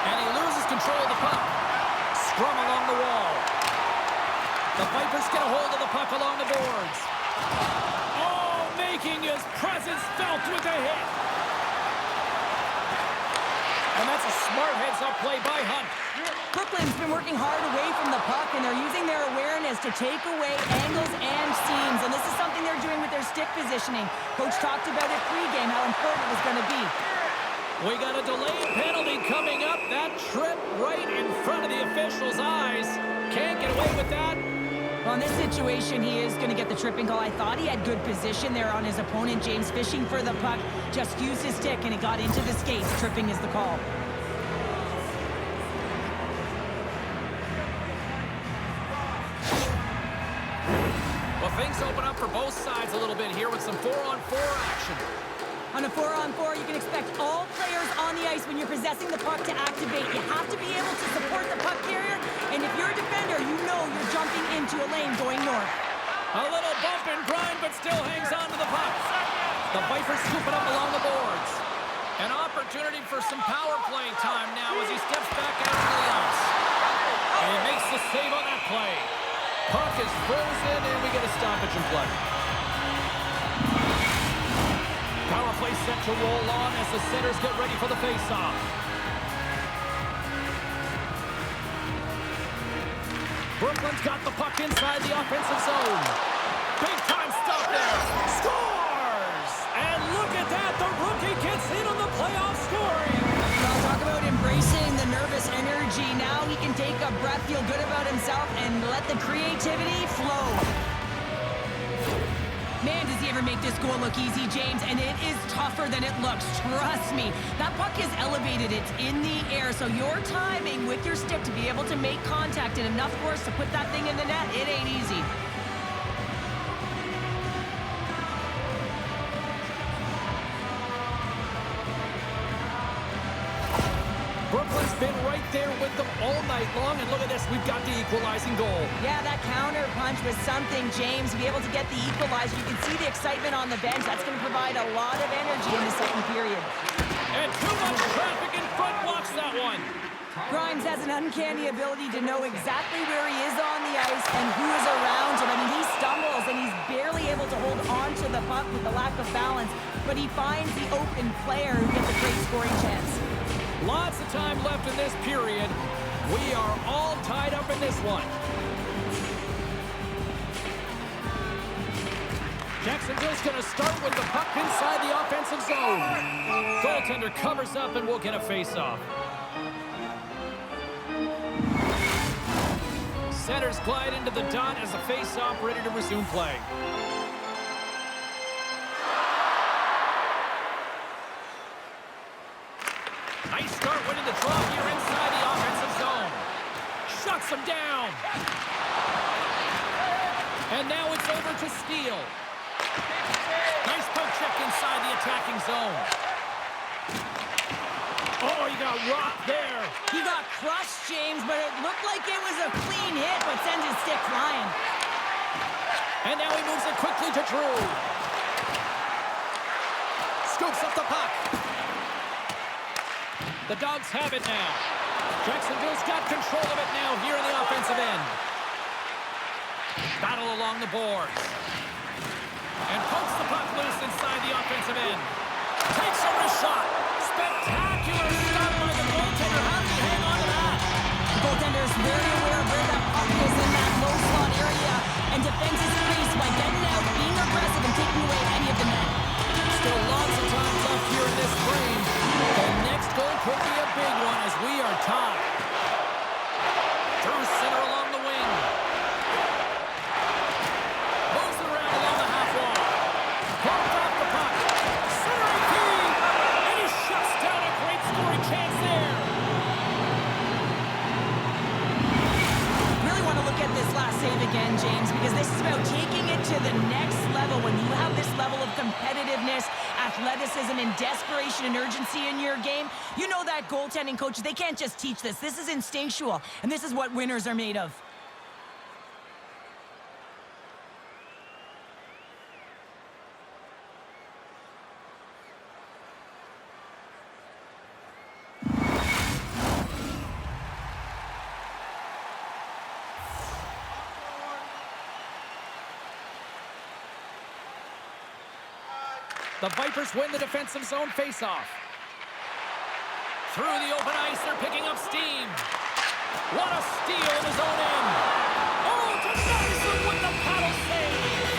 And he loses control of the puck. Scrum along the wall. The Vipers get a hold of the puck along the boards. Oh, making his presence felt with a hit. And that's a smart heads-up play by Hunt. Brooklyn's been working hard away from the puck, and they're using their awareness to take away angles and seams, and this is something they're doing with their stick positioning. Coach talked about it pregame, how important it was going to be. We got a delayed penalty coming up. That trip right in front of the official's eyes. Can't get away with that. Well, in this situation, he is going to get the tripping call. I thought he had good position there on his opponent. James fishing for the puck, just used his stick, and it got into the skates. Tripping is the call. Well, things open up for both sides a little bit here with some 4-on-4 action. On a 4-on-4, you can expect all players on the ice when you're possessing the puck to activate. You have to be able to support the puck carrier, and if you're a defender, you know you're jumping into a lane going north. A little bump and grind, but still hangs on to the puck. The Vipers scoop it up along the boards. An opportunity for some power play time now as he steps back out into the ice. And he makes the save on that play. Puck is frozen, and we get a stoppage in play. Power play set to roll on as the Senators get ready for the face-off. Brooklyn's got the puck inside the offensive zone. Big time stop there. Scores! And look at that. The rookie gets in on the playoff scoring. Well, talk about embracing the nervous energy. Now he can take a breath, feel good about himself, and let the creativity flow. Man, does he ever make this goal look easy, James, and it is tougher than it looks. Trust me. That puck is elevated. It's in the air, so your timing with your stick to be able to make contact and enough force to put that thing in the net, it ain't easy. Brooklyn's been right there with them all night long, and look at this, we've got the equalizing goal. Yeah, that counter punch was something, James, to be able to get the equalizer. You can see the excitement on the bench. That's going to provide a lot of energy in the second period. And too much traffic in front blocks that one. Grimes has an uncanny ability to know exactly where he is on the ice and who is around him. I mean, he stumbles and he's barely able to hold on to the puck with the lack of balance, but he finds the open player who gets a great scoring chance. Lots of time left in this period. We are all tied up in this one. Jacksonville's going to start with the puck inside the offensive zone. Goaltender covers up and we'll get a face-off. Senators glide into the dot as a face-off ready to resume play. Nice start winning the draw here inside the offensive zone. Shuts him down. And now it's over to Steele. Nice poke check inside the attacking zone. Oh, he got rocked there. He got crushed, James, but it looked like it was a clean hit, but sends his stick flying. And now he moves it quickly to Drew. Scoops up the puck. The Dogs have it now. Jacksonville's got control of it now here in the offensive end. Battle along the boards. And pokes the puck loose inside the offensive end. Takes a wrist shot. Spectacular stop by the goaltender. How did he hang on to that? The goaltender is very aware of where that puck is in that low slot area and defends his crease by getting out, being aggressive, and taking away any of the net. Still lots of time left here in this frame. The next goal could be a big one as we are tied. Through center along the wing. Moves it around along the half wall. Pumped off the puck. Centering key. And he shuts down a great scoring chance there. Really want to look at this last save again, James, because this is about taking it to the next level. When you have this level of competitiveness, athleticism, and desperation and urgency in your game, you know that goaltending coaches, they can't just teach this. This is instinctual, and this is what winners are made of. The Vipers win the defensive zone faceoff. Through the open ice, they're picking up steam. What a steal in his own end. Oh, to Madison with the paddle save.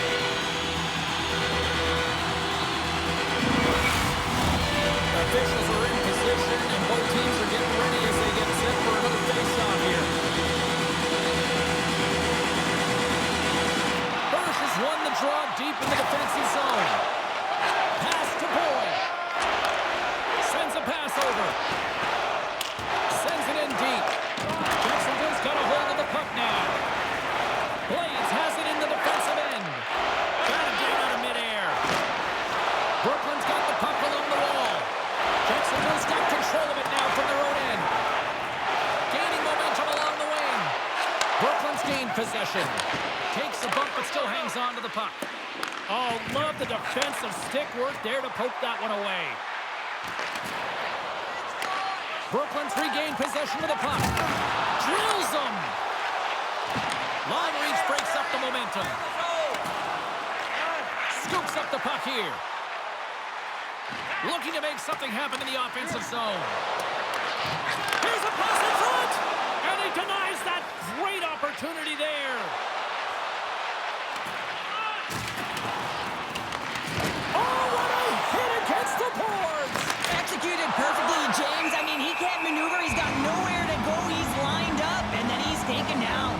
possession. Takes a bump, but still hangs on to the puck. Oh, love the defensive stick work there to poke that one away. Brooklyn's regained possession of the puck. Drills them. Long reach breaks up the momentum. Scoops up the puck here. Looking to make something happen in the offensive zone. Here's a pass in front! And he denies that great opportunity there. Oh, what a hit against the boards! Executed perfectly, James. I mean, he can't maneuver. He's got nowhere to go. He's lined up, and then he's taken down.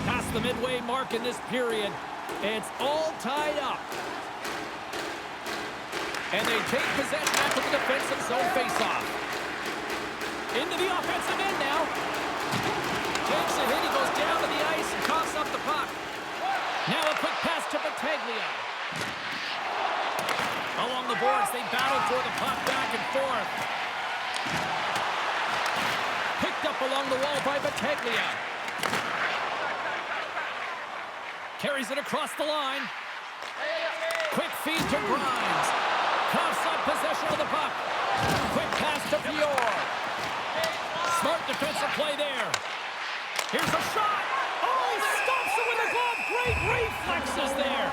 Past the midway mark in this period, it's all tied up. And they take possession after the defensive zone faceoff. Into the offensive end now. Takes a hit, he goes down to the ice and coughs up the puck. Now a quick pass to Battaglia. Along the boards, they battle for the puck back and forth. Picked up along the wall by Battaglia. Carries it across the line. Quick feed to Grimes. Coughs up possession of the puck. Quick pass to Fior. Smart defensive play there. Here's a shot. Oh, he stops it with a glove. Great reflexes there.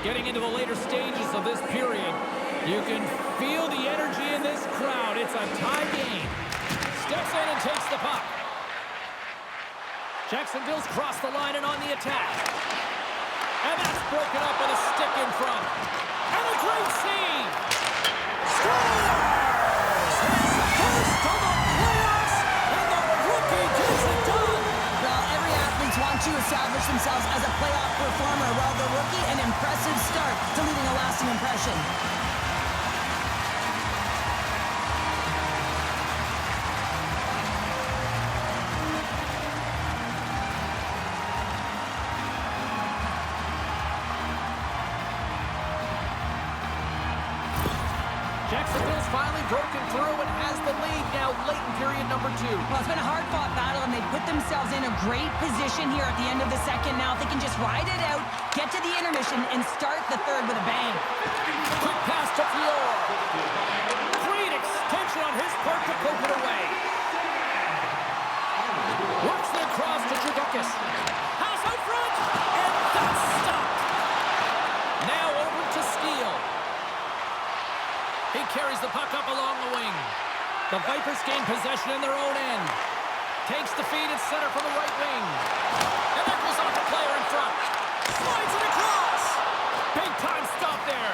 Getting into the later stages of this period, you can feel the energy in this crowd. It's a tie game. Steps in and takes the puck. Jacksonville's crossed the line and on the attack. And that's broken up with a stick in front. And a great save. Scores! His first of the playoffs, and the rookie gets it done. Well, every athlete wants to establish themselves as a playoff performer. Well, the rookie, an impressive start to leaving a lasting impression. Jacksonville's finally broken through and has the lead now late in period number 2. Well, it's been a hard-fought battle, and they put themselves in a great position here at the end of the second. Now, if they can just ride it out, get to the intermission, and start the third with a bang. Quick pass to Fior. Great extension on his part to poke it away. Works it across to Trudukis. Pass out front, and that's stopped. Now over to Steele. He carries the puck up along the wing. The Vipers gain possession in their own end. Takes the feed at center from the right wing. And that goes off the player in front. Slides it across. Big time stop there.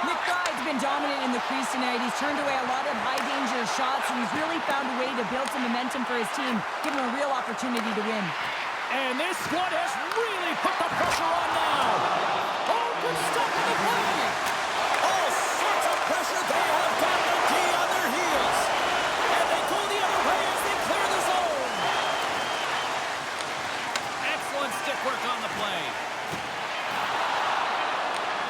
Nick Fry's been dominant in the crease tonight. He's turned away a lot of high-danger shots, and he's really found a way to build some momentum for his team, give him a real opportunity to win. And this squad has really put the pressure on now. Oh, good stuff in the play. All sorts of pressure. They have got the D on their heels. And they go the other way as they clear the zone. Excellent stick work on the play.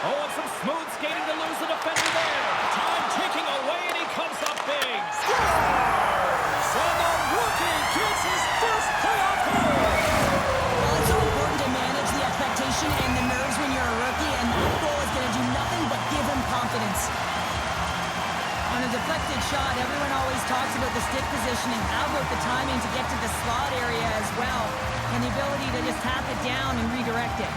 Oh, and some smooth skating to lose the defender there. Time ticking away, and he comes up big. Scores! And the rookie gets his first playoff goal. Well, it's so important to manage the expectation and the nerves when you're a rookie, and that goal is going to do nothing but give him confidence. On a deflected shot, everyone always talks about the stick positioning. How about the timing to get to the slot area as well, and the ability to just tap it down and redirect it.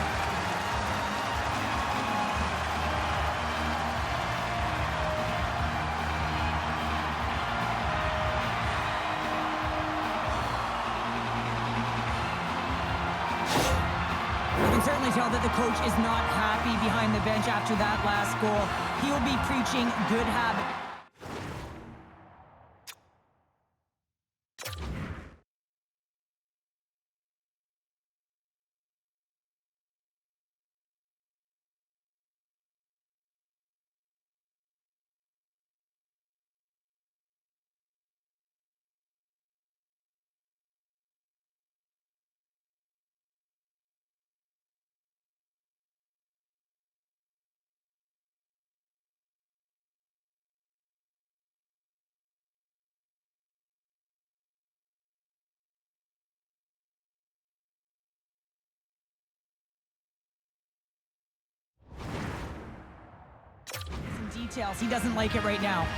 You can certainly tell that the coach is not happy behind the bench after that last goal. He will be preaching good habits. details. He doesn't like it right now.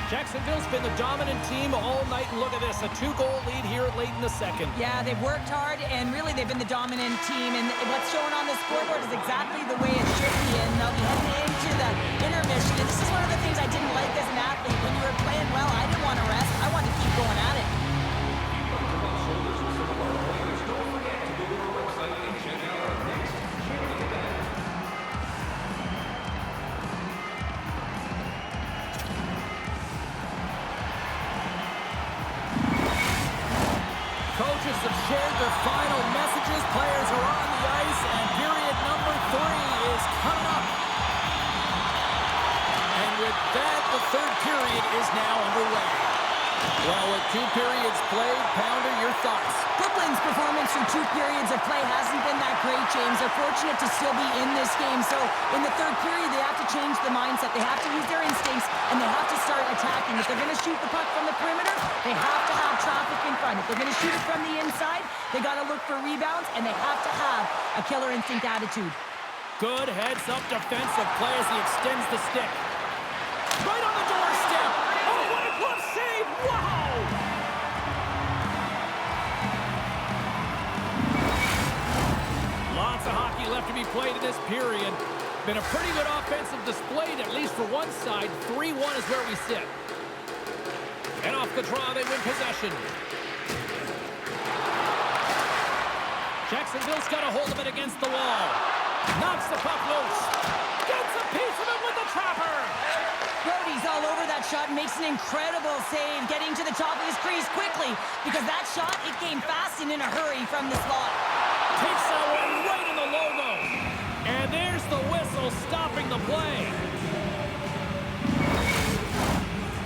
Jacksonville's been the dominant team all night, and look at this, a 2-goal lead here late in the second. Yeah, they've worked hard, and really they've been the dominant team, and what's shown on the scoreboard is exactly the way it should be, and they'll be heading into the intermission, and this is one of the things I didn't like as an athlete. When you were playing well, I didn't want to rest. I wanted to keep going at it. Coaches have shared their final messages. Players are on the ice, and period number 3 is coming up. And with that, the third period is now underway. Well, with 2 periods played, Pounder, your thoughts? Brooklyn's performance through 2 periods of play hasn't been that great, James. They're fortunate to still be in this game. So in the third period, they have to change the mindset. They have to use their instincts, and they have to start attacking. If they're going to shoot the puck from the perimeter, they have to have traffic in front. If they're going to shoot it from the inside, they got to look for rebounds, and they have to have a killer instinct attitude. Good heads-up defensive play as he extends the stick. Right on the doorstep. Oh, what a glove save! Wow! Lots of hockey left to be played in this period. Been a pretty good offensive display, at least for one side. 3-1 is where we sit. And off the draw, they win possession. Jacksonville's got a hold of it against the wall. Knocks the puck loose. Gets a piece of it with the trapper. Brody's all over that shot and makes an incredible save, getting to the top of his crease quickly, because that shot, it came fast and in a hurry from the slot. Takes that one right in the logo. And there's the whistle stopping the play.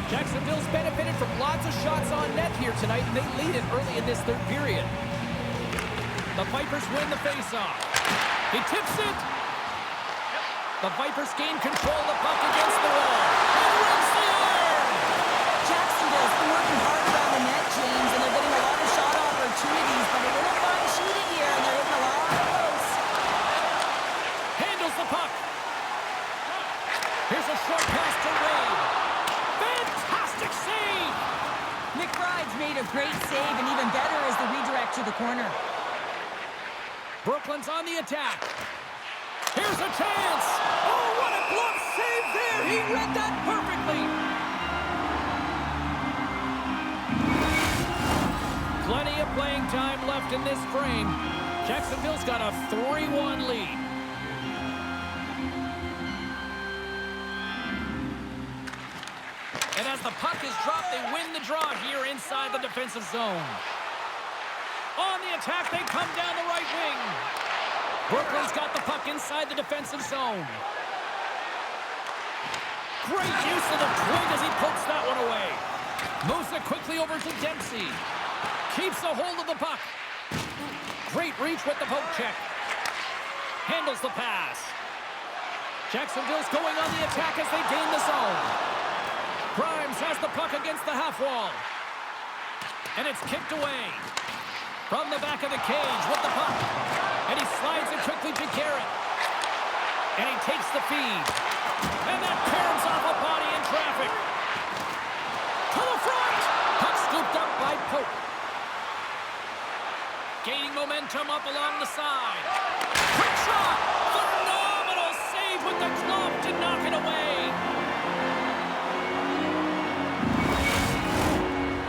Jacksonville's benefited from lots of shots on net here tonight, and they lead it early in this third period. The Vipers win the faceoff. He tips it. The Vipers gain control of the puck against the wall. And wins the iron! Jacksonville's been working hard around the net, James, and they're getting a lot of shot opportunities, but a little fine shooting here, and they're hitting a lot of close. Handles the puck. Here's a short pass to Wade. Fantastic save! McBride's made a great save, and even better is the redirect to the corner. Brooklyn's on the attack. Here's a chance. Oh, what a glove save there. He read that perfectly. Plenty of playing time left in this frame. Jacksonville's got a 3-1 lead. And as the puck is dropped, they win the draw here inside the defensive zone. On the attack, they come down the right wing. Brooklyn's got the puck inside the defensive zone. Great use of the twig as he pokes that one away. Moves it quickly over to Dempsey. Keeps a hold of the puck. Great reach with the poke check. Handles the pass. Jacksonville's going on the attack as they gain the zone. Grimes has the puck against the half wall. And it's kicked away. From the back of the cage with the puck. And he slides it quickly to Garrett. And he takes the feed. And that caroms off a body in traffic. To the front. Puck scooped up by Pope. Gaining momentum up along the side. Quick shot. Phenomenal save with the glove to knock it away.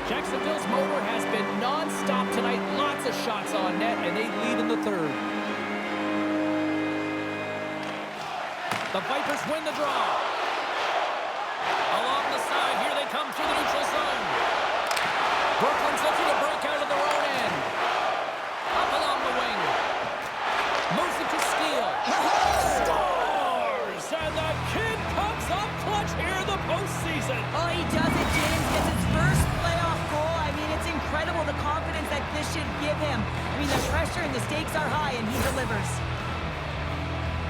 Jacksonville's motor has been non-stop tonight. Lots of shots on net, and they lead in the third. The Vipers win the draw. Along the side, here they come through the neutral zone. Brooklyn's looking to break out of their own end. Up along the wing. Moves it to Steele. Scores! And the kid comes up clutch here in the postseason. Oh, he does it, James. Gets his first playoff goal. I mean, it's incredible the confidence that this should give him. I mean, the pressure and the stakes are high, and he delivers.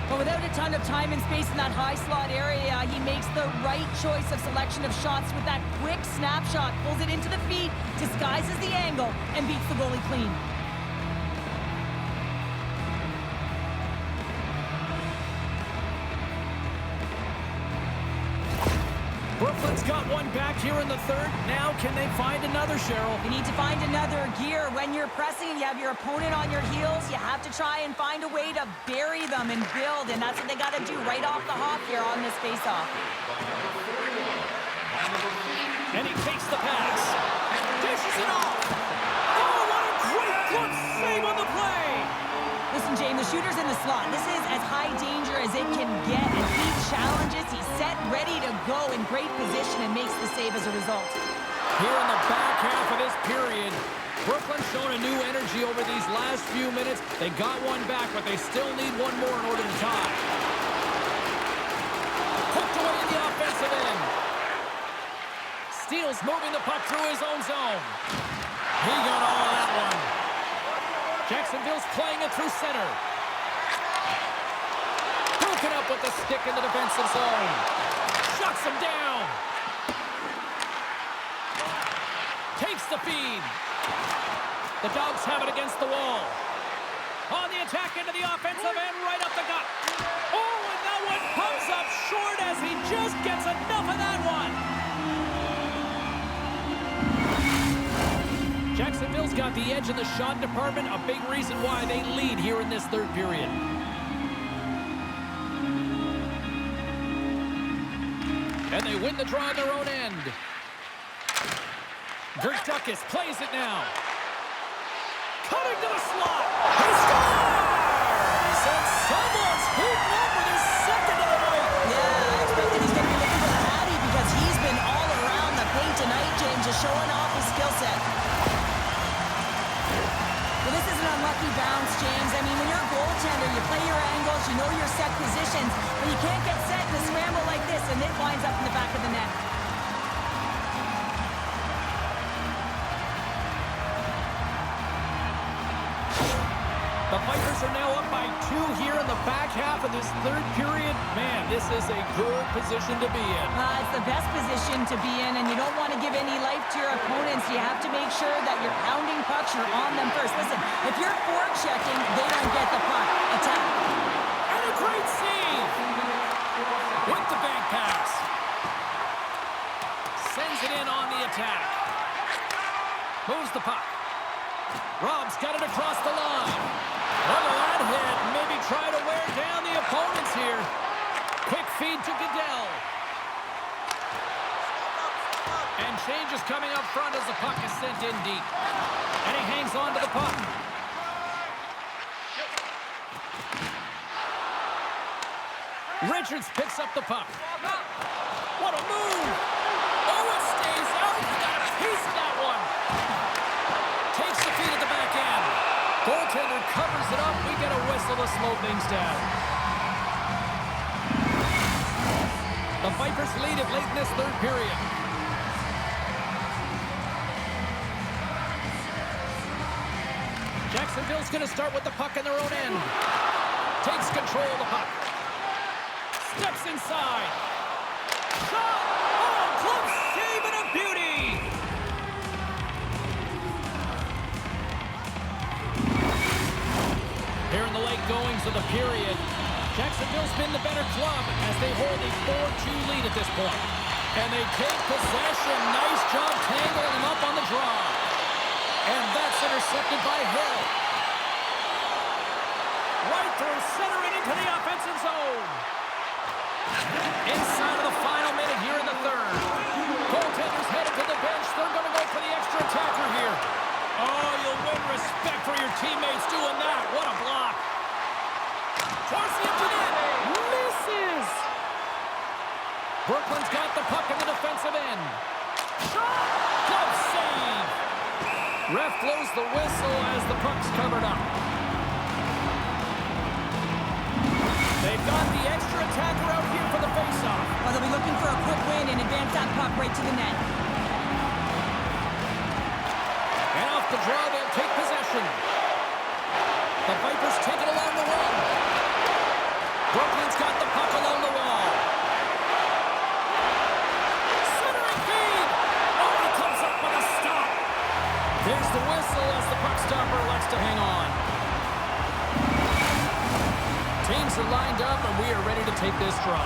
But without a ton of time and space in that high slot area, he makes the right choice of selection of shots with that quick snapshot, pulls it into the feet, disguises the angle, and beats the goalie clean. Brooklyn's got one back here in the third. Now can they find another, Cheryl? You need to find another gear. When you're pressing and you have your opponent on your heels, you have to try and find a way to bury them and build, and that's what they got to do right off the hop here on this faceoff. And he takes the pass. Dishes it off. Oh, what a great glove save on the play. Listen, James, the shooter's in the slot. This is as high danger as it can get, and he challenges. He's set, ready to go in great position, and makes the save as a result. Here in the back half of this period, Brooklyn's shown a new energy over these last few minutes. They got one back, but they still need one more in order to tie. Hooked away in the offensive end. Steele's moving the puck through his own zone. He got all of that one. Jacksonville's playing it through center. Broken up with the stick in the defensive zone. Shuts him down. Takes the feed. The Dogs have it against the wall. On the attack into the offensive end, right up the gut. Oh, and that one comes up short as he just gets enough of that one. Jacksonville's got the edge in the shot department, a big reason why they lead here in this third period. And they win the draw on their own end. Gertuckis plays it now. Cutting to the slot. He scores! And someone's heating up with his second of the night. Yeah, I expected he's going to be looking for the Hattie because he's been all around the paint tonight, James, just showing off his skill set. Well, this is an unlucky bounce, James. I mean, when you're a goaltender, you play your angles, you know your set positions, but you can't get set in a scramble like this, and it winds up in the back of the net. The Vipers are now up by 2 here in the back half of this third period. Man, this is a good position to be in. It's the best position to be in, and you don't want to give any life to your opponents. You have to make sure that you're pounding pucks, you're on them first. Listen, if you're forechecking, they don't get the puck. Attack. And a great save! With the bank pass. Sends it in on the attack. Moves the puck. Rob's got it across the line. Look at that hit. Maybe try to wear down the opponents here. Quick feed to Goodell. And change is coming up front as the puck is sent in deep. And he hangs on to the puck. Richards picks up the puck. What a move! Oh, it stays out. He got a piece of that one. Takes the feed at the back end. Goaltender covers it up. We get a whistle to slow things down. The Vipers lead it late in this third period. Jacksonville's going to start with the puck in their own end. Takes control of the puck. Steps inside. Shot! Oh, close save and a beauty! Here in the late goings of the period, Jacksonville's been the better club as they hold a 4-2 lead at this point. And they take possession. Nice job tangling them up on the draw. And that's intercepted by Hill. Right through center and into the offensive zone. Inside of the final minute here in the third. Goaltenders headed to the bench. They're going to go for the extra attacker here. Oh, you'll win respect for your teammates doing that. What a block. Towards the empty net. Misses. Brooklyn's got the puck in the defensive end. Shot. Glove save. Ref blows the whistle as the puck's covered up. They've got the extra attacker out here for the faceoff. Well, they'll be looking for a quick win and advance that puck right to the net. And off the draw, they'll take possession. The Vipers take it along the wing. Brooklyn's got the puck along the wall. Centering feed. Oh, he comes up with a stop. There's the whistle as the puck stopper elects to hang on. Teams are lined up, and we are ready to take this draw.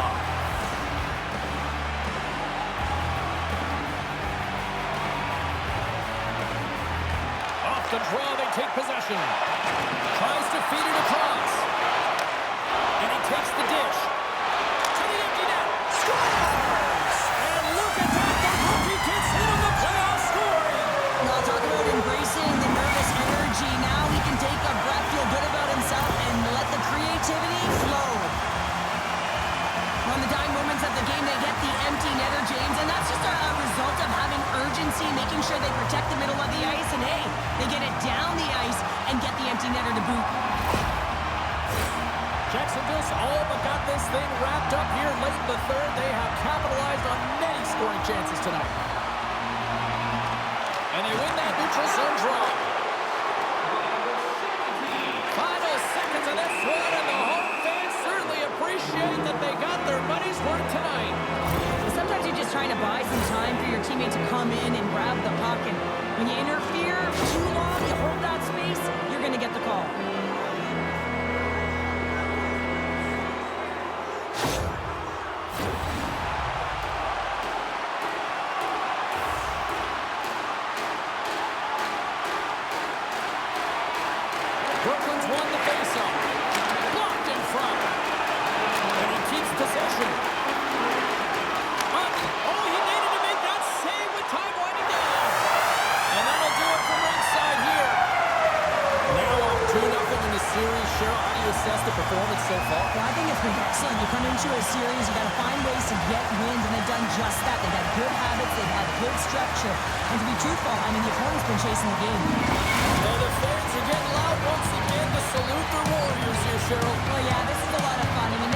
the draw, they take possession. Tries to feed it across. And he takes the dish. To the empty net. Scores! And look at that. The rookie gets in on the playoff scoring. Well, talk about embracing the nervous energy. Now he can take a breath, feel good about himself, and let the creativity flow. On the dying moments of the game, they get the empty netter, James, and that's just a result of having urgency, making sure they protect the middle of the ice, and hey, they get it down the ice and get the empty netter to boot. Jacksonville's all but got this thing wrapped up here late in the third. They have capitalized on many scoring chances tonight. And they win that neutral zone draw. Final seconds of this one, and the home fans certainly appreciate that they got their money's worth tonight. Sometimes you're just trying to buy some time for your teammate to come in and grab the puck, and when you interfere too long, you hold that space, you're going to get the call. Brooklyn's won the faceoff. Blocked in front. And he keeps possession. Oh, he needed to make that save with time winding down. And that'll do it from ringside here. Now up 2-0 in the series. Cheryl, how do you assess the performance so far? Well, I think it's been excellent. You come into a series, you got to find ways to get wins, and they've done just that. They've had good habits, they've had good structure. And to be truthful, I mean, the opponent's been chasing the game. Well, the fans are getting loud once again to salute the Warriors here, Cheryl. Well, yeah, this is a lot of fun. I mean,